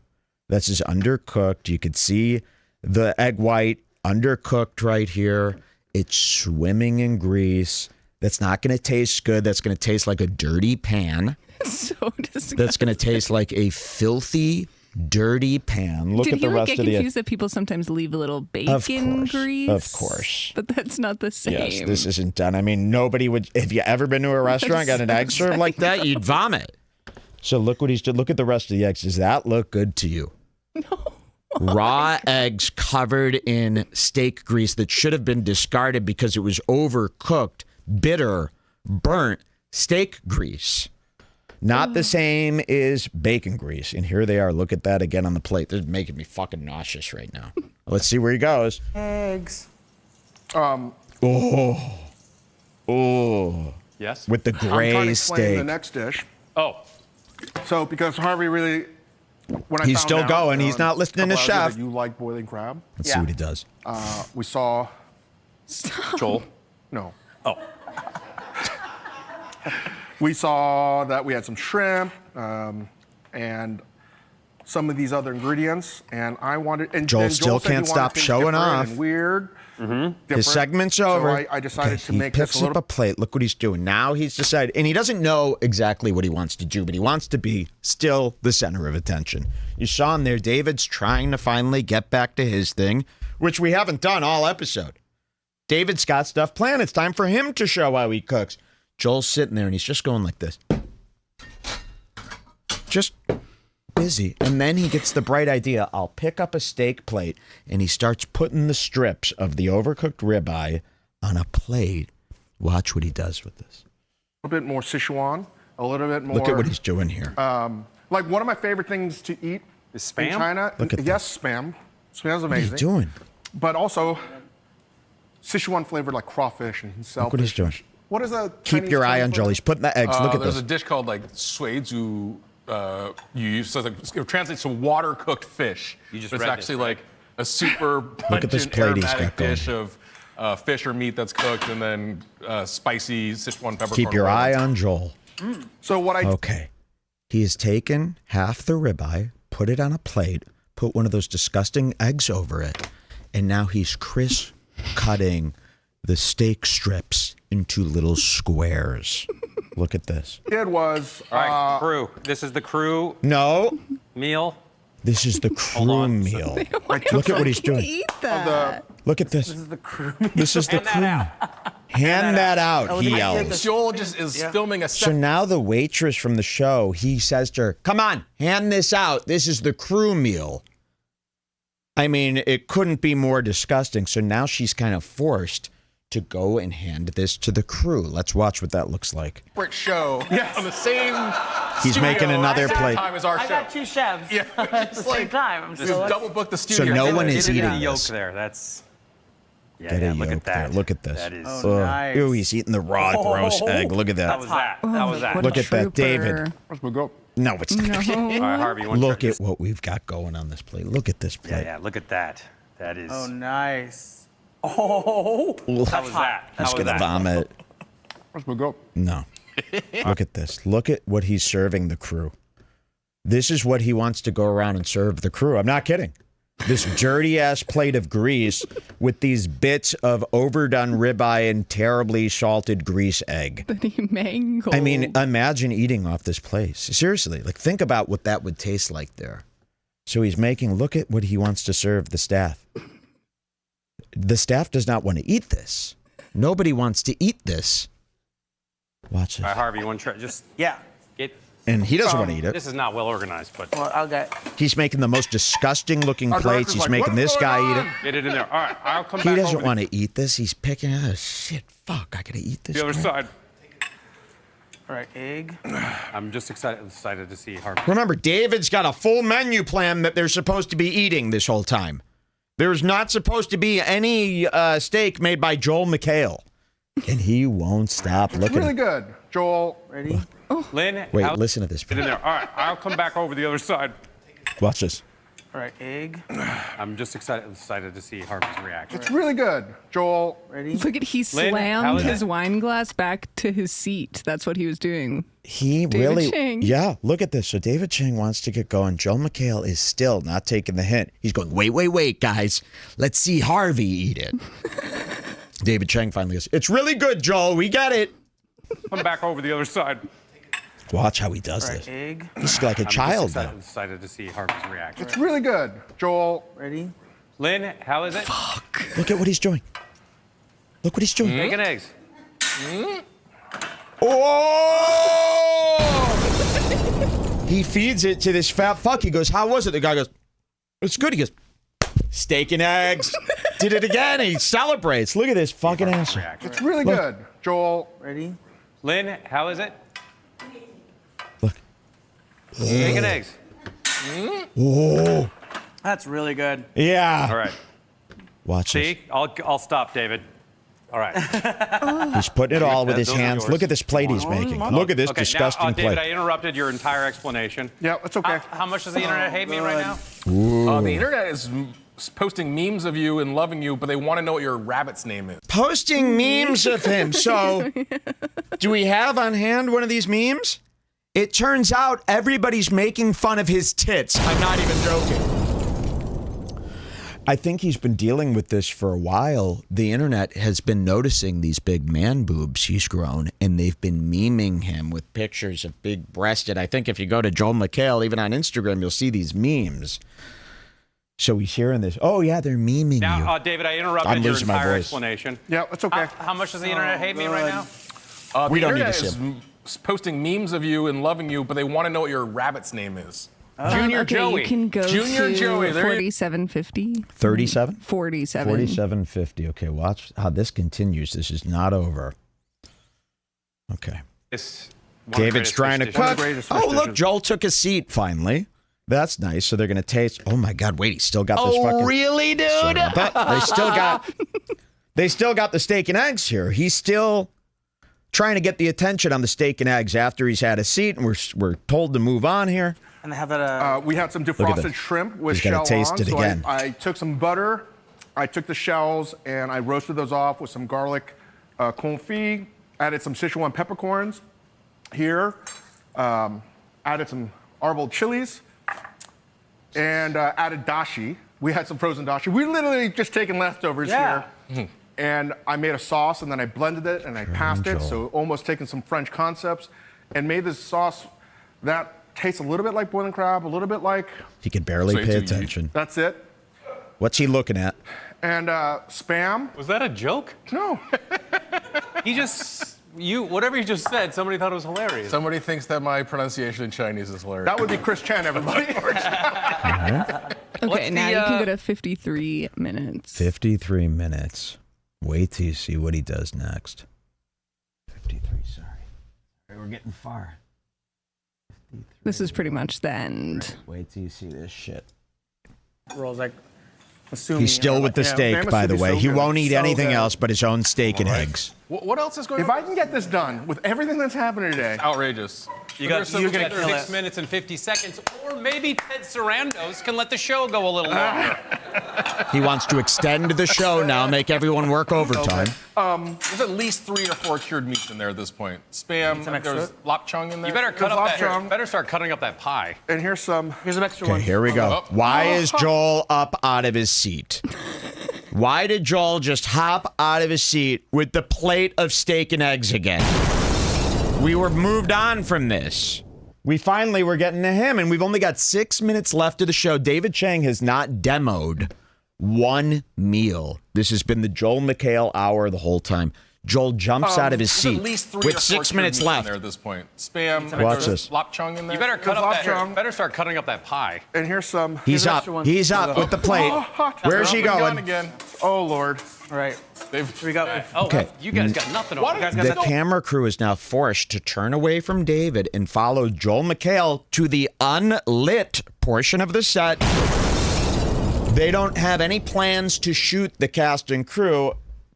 A: This is undercooked. You could see the egg white undercooked right here. It's swimming in grease. That's not going to taste good. That's going to taste like a dirty pan.
B: So disgusting.
A: That's going to taste like a filthy, dirty pan. Look
B: Did
A: at
B: he
A: the rest
B: get
A: of the
B: confused that people sometimes leave a little bacon grease?
A: Of course.
B: But that's not the same.
A: Yes, this isn't done. I mean, nobody would. If you ever been to a restaurant, got an egg served like that, you'd vomit. So look what he's did. Look at the rest of the eggs. Does that look good to you?
B: No.
A: Raw eggs covered in steak grease that should have been discarded because it was overcooked, bitter, burnt steak grease. Not the same as bacon grease. And here they are. Look at that again on the plate. They're making me fucking nauseous right now. Let's see where he goes.
F: Eggs.
A: Oh.
E: Yes.
A: With the
D: I'm trying to
A: gray
D: explain
A: steak.
D: the next dish.
E: Oh.
D: So because Harvey really, when I
A: He's
D: found
A: still
D: out,
A: going. He's not listening to
D: a couple hours ago
A: Chef.
D: that you like boiling crab.
A: Let's see what he does.
D: We saw.
E: Joel.
D: No.
E: Oh.
D: We saw that we had some shrimp and some of these other ingredients, and I wanted. And
A: Joel
D: then
A: still
D: said he
A: can't
D: wanted
A: stop
D: things
A: showing
D: different
A: off.
D: And weird.
A: His
D: different.
A: segment's
D: So
A: over.
D: I decided to
A: he
D: make
A: picks
D: this a little.
A: up a plate. Look what he's doing. Now he's decided, and he doesn't know exactly what he wants to do, but he wants to be still the center of attention. You saw him there. David's trying to finally get back to his thing, which we haven't done all episode. David's got stuff planned. It's time for him to show how he cooks. Joel's sitting there, and he's just going like this. Just busy. And then he gets the bright idea. I'll pick up a steak plate, and he starts putting the strips of the overcooked ribeye on a plate. Watch what he does with this.
D: A little bit more Sichuan, a little bit more.
A: Look at what he's doing here.
D: Like one of my favorite things to eat
E: Is spam?
D: in China.
A: Look at
D: yes, spam. Spam's
A: what are you
D: amazing.
A: doing?
D: But also Sichuan flavored like crawfish and shellfish.
A: Look what he's doing.
D: What is that?
A: Keep your eye on Joel. He's putting the eggs. Look at
C: There's
A: this.
C: a dish called like suizu you use. So it translates to water cooked fish.
E: You just
C: But it's
E: read
C: actually
E: this, right?
C: like a super
A: Look at this
C: pungent
A: plate he's
C: aromatic
A: got going.
C: dish of fish or meat that's cooked and then spicy Sichuan peppercorn.
A: Keep your
C: oil.
A: eye on Joel.
D: So what I
A: Okay. He has taken half the ribeye, put it on a plate, put one of those disgusting eggs over it, and now he's cutting the steak strips into little squares. Look at this.
D: did was
E: All right, crew. This is the crew
A: No,
E: meal.
A: this is the crew
E: on.
A: meal.
D: I took
A: Look at what he's
B: Can
A: doing.
B: eat that.
A: Look at this.
F: This is the crew.
A: This is the crew. Hand that out,
F: Oh,
A: he
F: they-
A: yells.
C: Joel just is filming a
A: So
C: set.
A: now the waitress from the show, he says to her, "Come on, hand this out. This is the crew meal." I mean, it couldn't be more disgusting. So now she's kind of forced to go and hand this to the crew. Let's watch what that looks like.
C: Separate show on the same.
A: He's making another plate.
C: Time as our
F: I
C: show.
F: got 2 chefs
C: Yeah,
F: at the same time. I'm
C: Just
F: so
C: double book the
A: So
C: studio.
A: no one
E: Get
A: is
E: it in
A: eating
E: the yolk
A: this.
E: there. That's. Yeah,
A: Get a
E: look
A: yolk
E: at that.
A: there. Look at this.
E: That is.
F: Oh, nice.
A: Ooh, he's eating the raw, gross egg. Look at
E: That
A: that.
E: was that. That was that.
B: What
A: Look
B: a
A: at that, David.
B: trooper.
D: Let's go.
A: No, it's not.
E: All right, Harvey, you want to
A: Look
E: try
A: at what we've got going on this plate. Look at this
E: Yeah,
A: plate.
E: yeah, look at that. That is.
F: Oh, nice. Oh,
A: Ooh,
E: That was that.
A: he's
E: That was
A: gonna
E: that.
A: vomit.
D: Let's go.
A: No. Look at this. Look at what he's serving the crew. This is what he wants to go around and serve the crew. I'm not kidding. This dirty ass plate of grease with these bits of overdone ribeye and terribly salted grease egg.
B: That he mangled.
A: I mean, imagine eating off this place. Seriously, like think about what that would taste like there. So he's making, look at what he wants to serve the staff. The staff does not want to eat this. Nobody wants to eat this. Watch
E: All right,
A: this.
E: Harvey, you want to try? Just
F: yeah.
E: get.
A: And he doesn't want to eat it.
E: This is not well organized, but
F: Well, I'll get.
A: He's making the most disgusting looking
D: Our
A: plates.
D: director's
A: He's
D: like,
A: making
D: "What's
A: this guy
D: going
A: eat
D: on?"
A: it.
E: get it in there. All right, I'll come
A: He
E: back
A: doesn't
E: over
A: want to eat this. He's picking it. Oh, shit. Fuck. I got to eat this.
E: the other
A: crap.
E: side.
F: All right, egg.
E: I'm just excited to see Harvey.
A: Remember, David's got a full menu plan that they're supposed to be eating this whole time. There's not supposed to be any steak made by Joel McHale. And he won't stop
D: It's
A: looking.
D: really good. Joel,
F: Ready?
E: Lynn,
A: Wait,
E: how's
A: listen to this.
E: it in there? All right, I'll come back over the other side.
A: Watch this.
F: All right, egg.
E: I'm just excited to see Harvey's reaction.
D: it's really good. Joel,
F: Ready?
B: Look at he
E: Lynn, how
B: slammed
E: is
B: his
E: that?
B: wine glass back to his seat. That's what he was doing.
A: He
B: David
A: really,
B: Chang.
A: yeah, look at this. So David Chang wants to get going. Joel McHale is still not taking the hint. He's going, wait, guys. Let's see Harvey eat it. David Chang finally goes, it's really good, Joel. We get it.
E: Come back over the other side.
A: Watch how he does
F: All
A: this.
F: right, egg.
A: He's like a
E: I'm
A: child
E: just
A: now.
E: excited to see Harvey's reaction.
D: it's really good. Joel,
F: Ready?
E: Lynn, how is it?
A: Look at what he's doing. Look what he's doing.
E: Bacon eggs.
A: Oh! He feeds it to this fat fuck. He goes, how was it? The guy goes, it's good. He goes, steak and eggs. Did it again. He celebrates. Look at this fucking asshole.
E: Reaction.
D: it's really good. Joel,
F: Ready?
E: Lynn, how is it?
A: Look.
E: Bacon eggs.
A: Oh,
F: That's really good.
A: yeah.
E: All right.
A: Watch this.
E: See, I'll stop, David. All right.
A: He's putting it all with his
E: Those are
A: hands.
E: yours.
A: Look at this plate he's making. Look at this
E: Okay,
A: disgusting
E: now, David,
A: plate.
E: I interrupted your entire explanation.
D: yeah, it's okay.
E: How much does the internet hate me right now?
C: The internet is posting memes of you and loving you, but they want to know what your rabbit's name is.
A: Posting memes of him. So, do we have on hand one of these memes? It turns out everybody's making fun of his tits. I'm not even joking. I think he's been dealing with this for a while. The internet has been noticing these big man boobs he's grown, and they've been memeing him with pictures of big breasted. I think if you go to Joel McHale, even on Instagram, you'll see these memes. So he's hearing this. Oh, yeah, they're memeing
E: Now,
A: you.
E: David, I
A: I'm
E: interrupted your
A: losing my
E: entire
A: voice.
E: explanation.
D: Yeah, it's okay.
E: How much does the internet hate me right now?
A: We
C: The
A: don't need
C: internet
A: to
C: is
A: see
C: posting memes of you and loving you, but they want to know what your rabbit's name is.
E: Junior
B: Okay,
E: Joey.
B: you can go
C: Junior
B: to
C: Joey, there you-
B: 4750.
A: 37?
B: 47.
A: 47.50. Okay, watch how this continues. This is not over. Okay.
E: It's one of the
A: David's
E: greatest
A: trying to
E: fish
A: cut.
E: dishes.
A: Oh, look, Joel took a seat finally. That's nice. So they're going to taste. Oh, my God. Wait, he's still got this fucking. Oh, really, dude? But they still got the steak and eggs here. He's still trying to get the attention on the steak and eggs after he's had a seat, and we're told to move on here.
F: And they have that.
D: We had some
A: at
D: defrosted
A: this.
D: shrimp with
A: He's gotta
D: shell
A: taste
D: on.
A: it
D: So
A: again.
D: I took some butter, I took the shells, and I roasted those off with some garlic confit. Added some Sichuan peppercorns here. Added some arbol chilies, and added dashi. We had some frozen dashi. We literally just taken leftovers
F: Yeah.
D: here. And I made a sauce, and then I blended it, and I passed it, so almost taking some French concepts, and made this sauce that tastes a little bit like boiling crab, a little bit like,
A: He can barely
C: So
A: pay
C: you-
A: attention.
D: that's it.
A: What's he looking at?
D: And Spam.
E: Was that a joke?
D: No.
E: He just, whatever you just said, somebody thought it was hilarious.
C: Somebody thinks that my pronunciation in Chinese is hilarious.
D: That would be Chris Chen, everybody.
B: Okay, now you can go to 53 minutes.
A: 53 minutes. Wait till you see what he does next. 53, sorry. We're getting far. 53.
B: This is pretty much the end.
A: Wait till you see this shit.
F: Rolls like, assuming.
A: He's still with the steak, by the way. He won't eat anything
D: good.
A: else but his own steak and eggs.
C: What else is going
D: If
C: on?
D: I can get this done with everything that's happening today,
C: Outrageous.
E: You got
F: You're gonna kill
E: 6
F: it.
E: minutes and 50 seconds, or maybe Ted Sarandos can let the show go a little longer.
A: He wants to extend the show now, make everyone work overtime.
C: There's at least 3 or 4 cured meats in there at this point. Spam,
F: some extra?
C: there's lap chung in there.
E: You better cut
D: There's
E: up that.
D: lobster.
E: Better start cutting up that pie.
D: and here's some.
F: Here's some extra
A: Okay,
F: ones.
A: here we go.
C: Oh.
A: Why is Joel up out of his seat? Why did Joel just hop out of his seat with the plate of steak and eggs again? We were moved on from this. We finally were getting to him, and we've only got 6 minutes left of the show. David Chang has not demoed one meal. This has been the Joel McHale hour the whole time. Joel jumps out of his
C: There's
A: seat
C: at least 3
A: with
C: or 4
A: 6
C: cured
A: minutes
C: meats in
A: left.
C: there at this point. Spam,
A: Watch
C: there's
A: this.
C: lap chung in there.
E: You better cut
D: There's
E: up
D: lobster.
E: that. Better start cutting up that pie.
D: And here's some.
A: He's up.
F: extra ones.
A: He's up with the plate. Where's he
C: Up and gone
A: going?
C: again.
D: Oh Lord.
F: All right.
C: They've
F: We got.
E: Oh,
A: Okay.
E: you guys got nothing
C: Why
E: on
C: don't
E: you.
C: you
A: The camera crew is now forced to turn away from David and follow Joel McHale to the unlit portion of the set. They don't have any plans to shoot the cast and crew,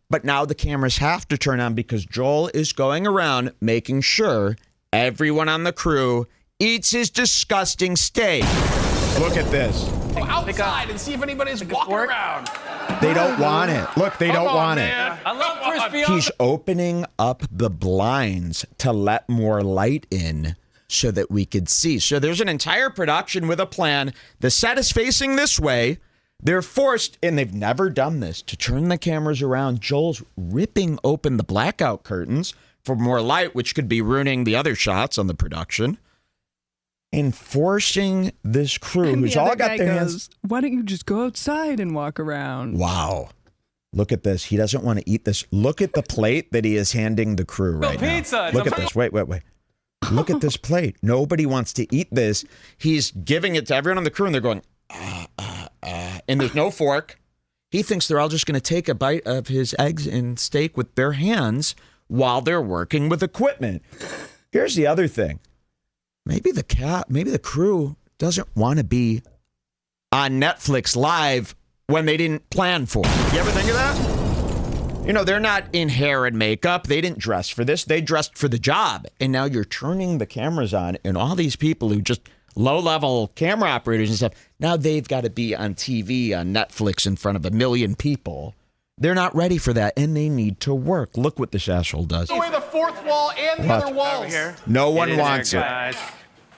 A: but now the cameras have to turn on because Joel is going around making sure everyone on the crew eats his disgusting steak. Look at this.
C: Go outside and see if anybody's walking
F: fork.
C: around.
A: They don't want it. Look, they don't
C: Come on,
A: want
C: man.
A: it.
E: I love crispy.
A: He's opening up the blinds to let more light in so that we could see. So there's an entire production with a plan. The set is facing this way. They're forced, and they've never done this, to turn the cameras around. Joel's ripping open the blackout curtains for more light, which could be ruining the other shots on the production. And forcing this crew,
B: And
A: who's
B: the
A: all
B: other
A: got
B: guy
A: their
B: goes,
A: hands...
B: why don't you just go outside and walk around?
A: Wow. Look at this. He doesn't want to eat this. Look at the plate that he is handing the crew right now.
E: pizza. It's
A: Look
E: a
A: at this. Wait. Look at this plate. Nobody wants to eat this. He's giving it to everyone on the crew, and they're going, and there's no fork. He thinks they're all just going to take a bite of his eggs and steak with their hands while they're working with equipment. Here's the other thing. Maybe the crew doesn't want to be on Netflix live when they didn't plan for it. You ever think of that? You know, they're not in hair and makeup. They didn't dress for this. They dressed for the job. And now you're turning the cameras on, and all these people who just low-level camera operators and stuff, now they've got to be on TV, on Netflix, in front of 1 million people. They're not ready for that, and they need to work. Look what this asshole does.
C: Away the fourth wall and the
A: Watch.
C: other walls.
F: Over here.
A: No one
E: Get in there,
A: wants it.
E: guys.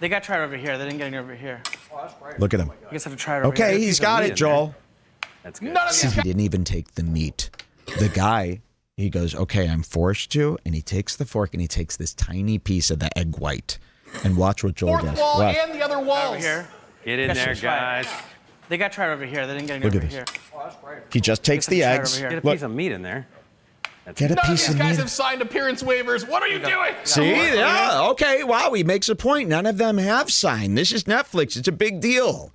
F: They got tried over here. They didn't get any over here.
A: Look at him.
F: You guys have to try it over
A: Okay,
F: here.
A: he's got it, Joel.
E: That's good.
C: None of
A: See,
C: these
A: he didn't even take the meat. The guy, he goes, okay, I'm forced to, and he takes the fork and he takes this tiny piece of the egg white. And watch what Joel
C: fourth
A: does.
C: wall
A: Watch.
C: and the other walls.
F: Over here.
E: Get in
F: You guys
E: there,
F: should try it.
E: guys.
F: They got tried over here. They didn't get any
A: Look
F: over
A: at
F: here.
A: He just takes the
F: Try it
A: eggs.
F: over here.
E: Get a
A: Look,
E: piece of meat in there.
A: get a
C: None of
A: piece
C: these
A: of
C: guys
A: meat.
C: have signed appearance waivers. What are you doing?
A: See? Yeah, okay. Wow, he makes a point. None of them have signed. This is Netflix. It's a big deal.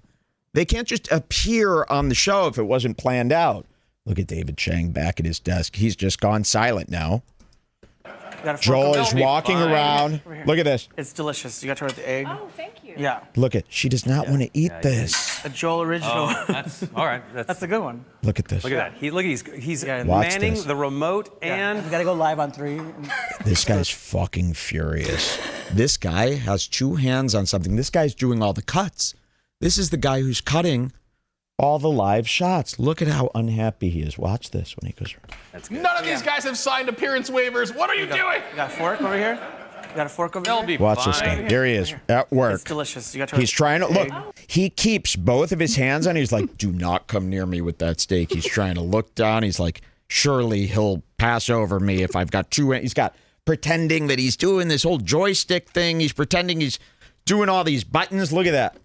A: They can't just appear on the show if it wasn't planned out. Look at David Chang back at his desk. He's just gone silent now.
F: You got a fork
A: Joel
F: over
A: is
F: here?
A: walking
E: fine.
A: around.
F: Over here.
A: Look at this.
F: It's delicious. You got to try with the egg.
B: Oh, thank you.
F: Yeah.
A: Look at. She does not want to eat
E: yeah,
A: this.
F: A Joel original.
E: Oh, that's all right.
F: That's a good one.
A: Look at this.
E: Look at that. He's
F: Yeah,
A: Watch
E: manning
A: this.
E: the remote and
F: You got to go live on 3.
A: This guy's fucking furious. This guy has 2 hands on something. This guy's doing all the cuts. This is the guy who's cutting all the live shots. Look at how unhappy he is. Watch this when he goes.
E: that's good.
C: None of these guys have signed appearance waivers. What are you doing?
F: You got a fork over here? You got a fork over
E: They'll
F: here?
E: be
A: Watch
E: fine.
A: this guy. Here he is at work.
F: It's delicious. You got to try
A: He's
F: with
A: trying to
F: the
A: look.
F: egg.
A: He keeps both of his hands on. He's like, "Do not come near me with that steak." He's trying to look down. He's like, "Surely he'll pass over me if I've got 2." He's got pretending that he's doing this whole joystick thing. He's pretending he's doing all these buttons. Look at that.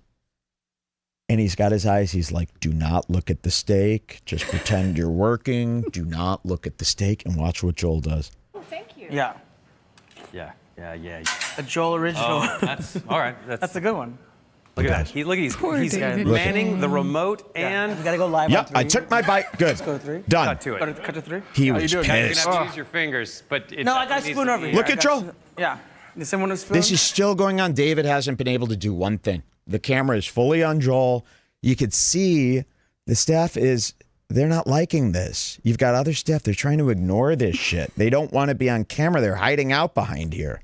A: And he's got his eyes. He's like, "Do not look at the steak. Just pretend you're working. Do not look at the steak." And watch what Joel does.
B: Oh, thank you.
F: Yeah.
E: Yeah.
F: A Joel original.
E: Oh, that's all right.
F: That's a good one.
E: Look at that. He's
B: David
E: manning the
B: Chang.
E: remote and
F: You gotta go live.
A: Yep,
F: on
A: I
F: 3.
A: took my bite. Good.
F: Let's go 3.
A: Done.
E: cut to it.
F: Cut to 3.
A: He was
C: doing?
E: You're gonna
A: pissed.
E: have to use your fingers, but
F: No, I got a spoon over here.
A: Look
F: I
A: at
F: got
A: Joel.
F: some- Yeah. The same one with a spoon.
A: This is still going on. David hasn't been able to do one thing. The camera is fully on Joel. You could see the staff they're not liking this. You've got other staff. They're trying to ignore this shit. They don't want to be on camera. They're hiding out behind here.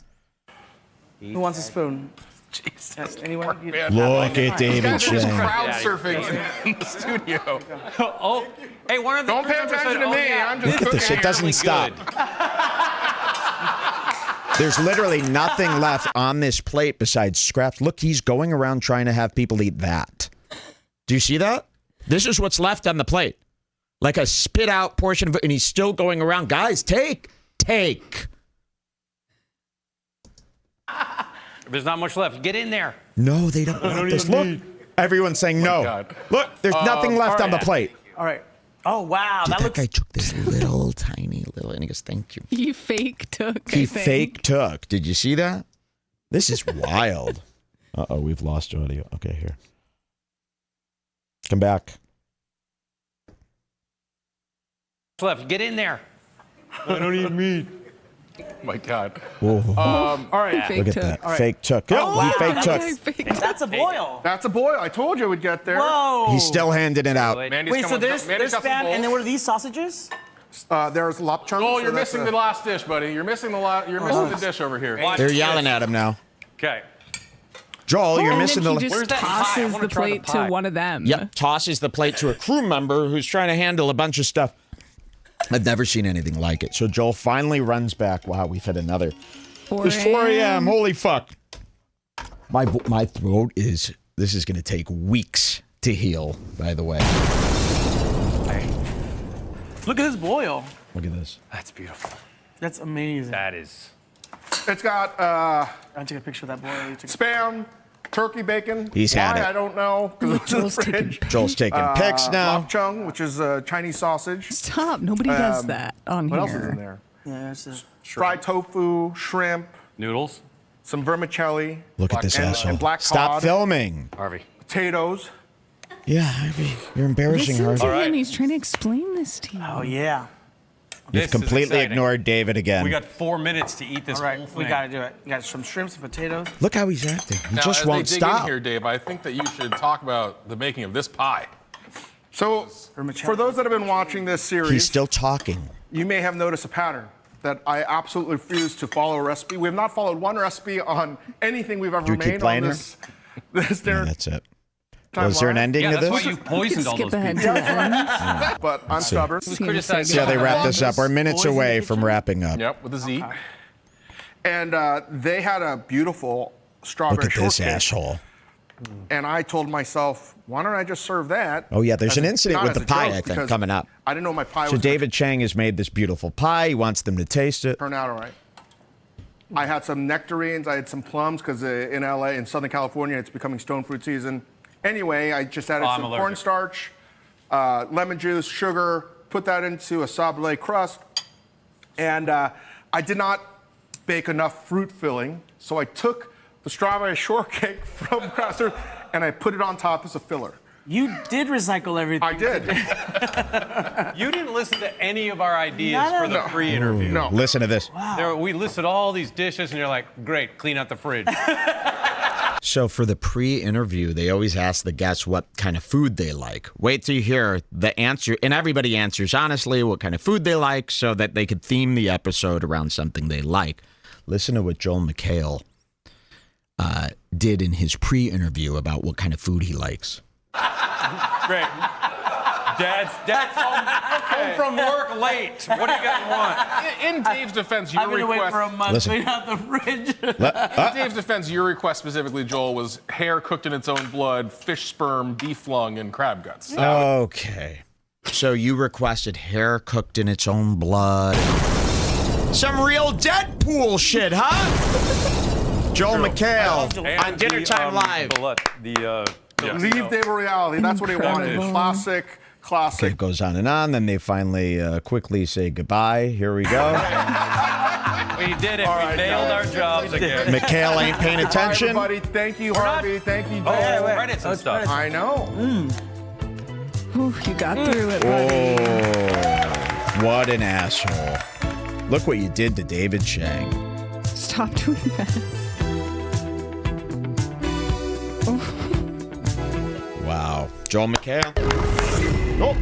F: Who wants a spoon? Jesus. Anyone?
A: Look at David
C: Guys are just
A: Chang.
C: crowd surfing in the studio.
E: Oh, hey, one of the
C: Don't
E: crew
C: pay
E: members
C: attention
E: said,
C: to
E: "Oh,
C: me.
E: yeah,
C: I'm just
A: Look at this.
C: cooking.
A: It doesn't
E: really
A: stop.
E: good."
A: There's literally nothing left on this plate besides scraps. Look, he's going around trying to have people eat that. Do you see that? This is what's left on the plate. Like a spit out portion of it, and he's still going around. Guys, take.
E: There's not much left. Get in there.
A: No, they don't want this. Look, everyone's saying no.
C: God.
A: Look, there's nothing left on the plate.
F: All right. Oh wow,
A: Dude,
F: that
A: that
F: looks.
A: guy took this tiny little, and he goes, "Thank you."
B: He fake took.
A: He
B: I think.
A: fake took. Did you see that? This is wild. Uh-oh, we've lost audio. Okay, here. Come back.
E: Left. Get in there.
G: I don't eat meat.
C: My God.
A: Whoa.
F: All right.
B: Fake
A: Look at
B: took.
A: that.
F: right.
A: Fake took. Yep,
F: wow.
A: he fake
F: That
A: took.
B: Guy fake took.
F: That's a boil.
D: That's a boil. I told you we'd get there.
F: Whoa.
A: He's still handing it out.
C: Mandy's
F: Wait, so
C: coming-
F: there's
C: Mandy's got some
F: spam, and then
C: bowls.
F: what are these sausages?
D: There's lapchung.
C: Joel,
D: so
C: you're
D: that's
C: missing
D: a-
C: the last dish, buddy. You're missing the dish over here.
E: Watch
A: They're
E: this.
A: yelling at him now.
E: Okay.
A: Joel, you're
B: And
A: missing
B: then
A: the.
B: he
E: Where's
B: just
E: that pie? I
B: tosses
E: wanna
B: the
E: try the
B: plate to
E: pie.
B: one of them.
A: Yep, tosses the plate to a crew member who's trying to handle a bunch of stuff. I've never seen anything like it. So Joel finally runs back. Wow, we've had another.
B: 4
A: It's 4 a.m. Holy fuck. My throat is. This is going to take weeks to heal, by the way.
F: Look at this boil.
A: Look at this.
E: That's beautiful.
F: That's amazing.
E: That is.
D: It's got
F: I'll take a picture of that boil. You took a-
D: spam, turkey bacon.
A: He's had
D: Why?
A: it.
D: I don't know. Because it was in the fridge.
A: Joel's taking pics now.
D: Lapchung, which is Chinese sausage.
B: Stop. Nobody does that on
D: What
B: here.
D: else is in there?
F: Yeah, that's it.
D: Fried tofu, shrimp,
E: Noodles.
D: some vermicelli,
A: Look at this
D: and
A: asshole.
D: black
A: Stop
D: cod.
A: filming.
E: Harvey.
D: potatoes.
A: Yeah, Harvey, you're embarrassing
B: Listen
A: Harvey.
B: to him. He's trying to explain this to you.
F: Oh yeah.
A: You've
E: This is
A: completely
E: exciting.
A: ignored David again.
E: We got 4 minutes to eat this
F: All right,
E: whole thing.
F: we gotta do it. You got some shrimps and potatoes.
A: Look how he's acting. He
C: Now,
A: just
C: as
A: won't
C: they dig
A: stop.
C: in here, Dave, I think that you should talk about the making of this pie.
D: So,
F: Vermicelli.
D: for those that have been watching this series,
A: He's still talking.
D: you may have noticed a pattern that I absolutely refuse to follow a recipe. We have not followed one recipe on anything we've ever
A: Do you keep
D: made
A: playing
D: on
A: here?
D: this
A: Yeah,
D: dinner.
A: that's it.
D: Time
A: Was there an
D: live.
A: ending
E: Yeah,
A: to
E: that's
A: this?
E: why you've poisoned all
B: Skip
E: those
B: ahead
E: people.
B: to the end.
D: But I'm stubborn.
B: See him
E: criticized.
B: say
A: See how they
B: goodbye.
A: wrap this up. We're minutes
F: Poison
A: away
F: the
A: from
F: kitchen?
A: wrapping up.
C: Yep, with a Z.
D: And they had a beautiful strawberry
A: Look at this
D: shortcake.
A: asshole.
D: And I told myself, why don't I just serve that?
A: Oh, yeah, there's
D: as
A: an
D: a-
A: incident
D: not
A: with
D: as
A: the
D: a
A: pie,
D: joke,
A: I think,
D: because
A: coming up.
D: I didn't know my pie
A: So
D: was
A: David Chang has made this beautiful pie. He wants them to taste it.
D: turn out all right. I had some nectarines. I had some plums because in LA, in Southern California, it's becoming stone fruit season. Anyway, I just added
E: I'm
D: some
E: allergic.
D: cornstarch, lemon juice, sugar, put that into a sablé crust. And I did not bake enough fruit filling, so I took the strawberry shortcake from Crafters and I put it on top as a filler.
F: You did recycle everything.
D: I did.
E: You didn't listen to any of our ideas
F: None
E: for
F: of
E: the
F: them.
E: pre-interview.
D: No.
A: Listen to this.
E: We listed all these dishes, and you're like, great, clean out the fridge.
A: So for the pre-interview, they always ask the guests what kind of food they like. Wait till you hear the answer, and everybody answers honestly what kind of food they like so that they could theme the episode around something they like. Listen to what Joel McHale did in his pre-interview about what kind of food he likes.
E: Great. Dad's home from work late. What do you guys want?
C: In Dave's defense, your
F: I've been away
C: request.
F: for a month.
A: Listen.
F: Clean out the fridge.
C: In Dave's defense, your request specifically, Joel, was hair cooked in its own blood, fish sperm deflung, and crab guts.
A: Okay. So you requested hair cooked in its own blood. Some real Deadpool shit, huh? Joel McHale on Dinner Time Live.
D: Leave Dave a reality. That's what he wanted.
B: Incredible.
D: Classic.
A: It goes on and on. Then they finally quickly say goodbye. Here we go.
E: We did it.
D: All
E: We
D: right,
E: nailed our
D: guys.
E: jobs again.
A: McHale ain't paying
D: All right,
A: attention.
D: everybody. Thank you, Harvey. Thank you,
E: Oh,
D: Joel.
E: credits and stuff.
D: I know.
B: Whew, you got through it, buddy.
A: Oh, what an asshole. Look what you did to David Chang.
B: Stop doing that.
A: Wow. Joel McHale. Oh.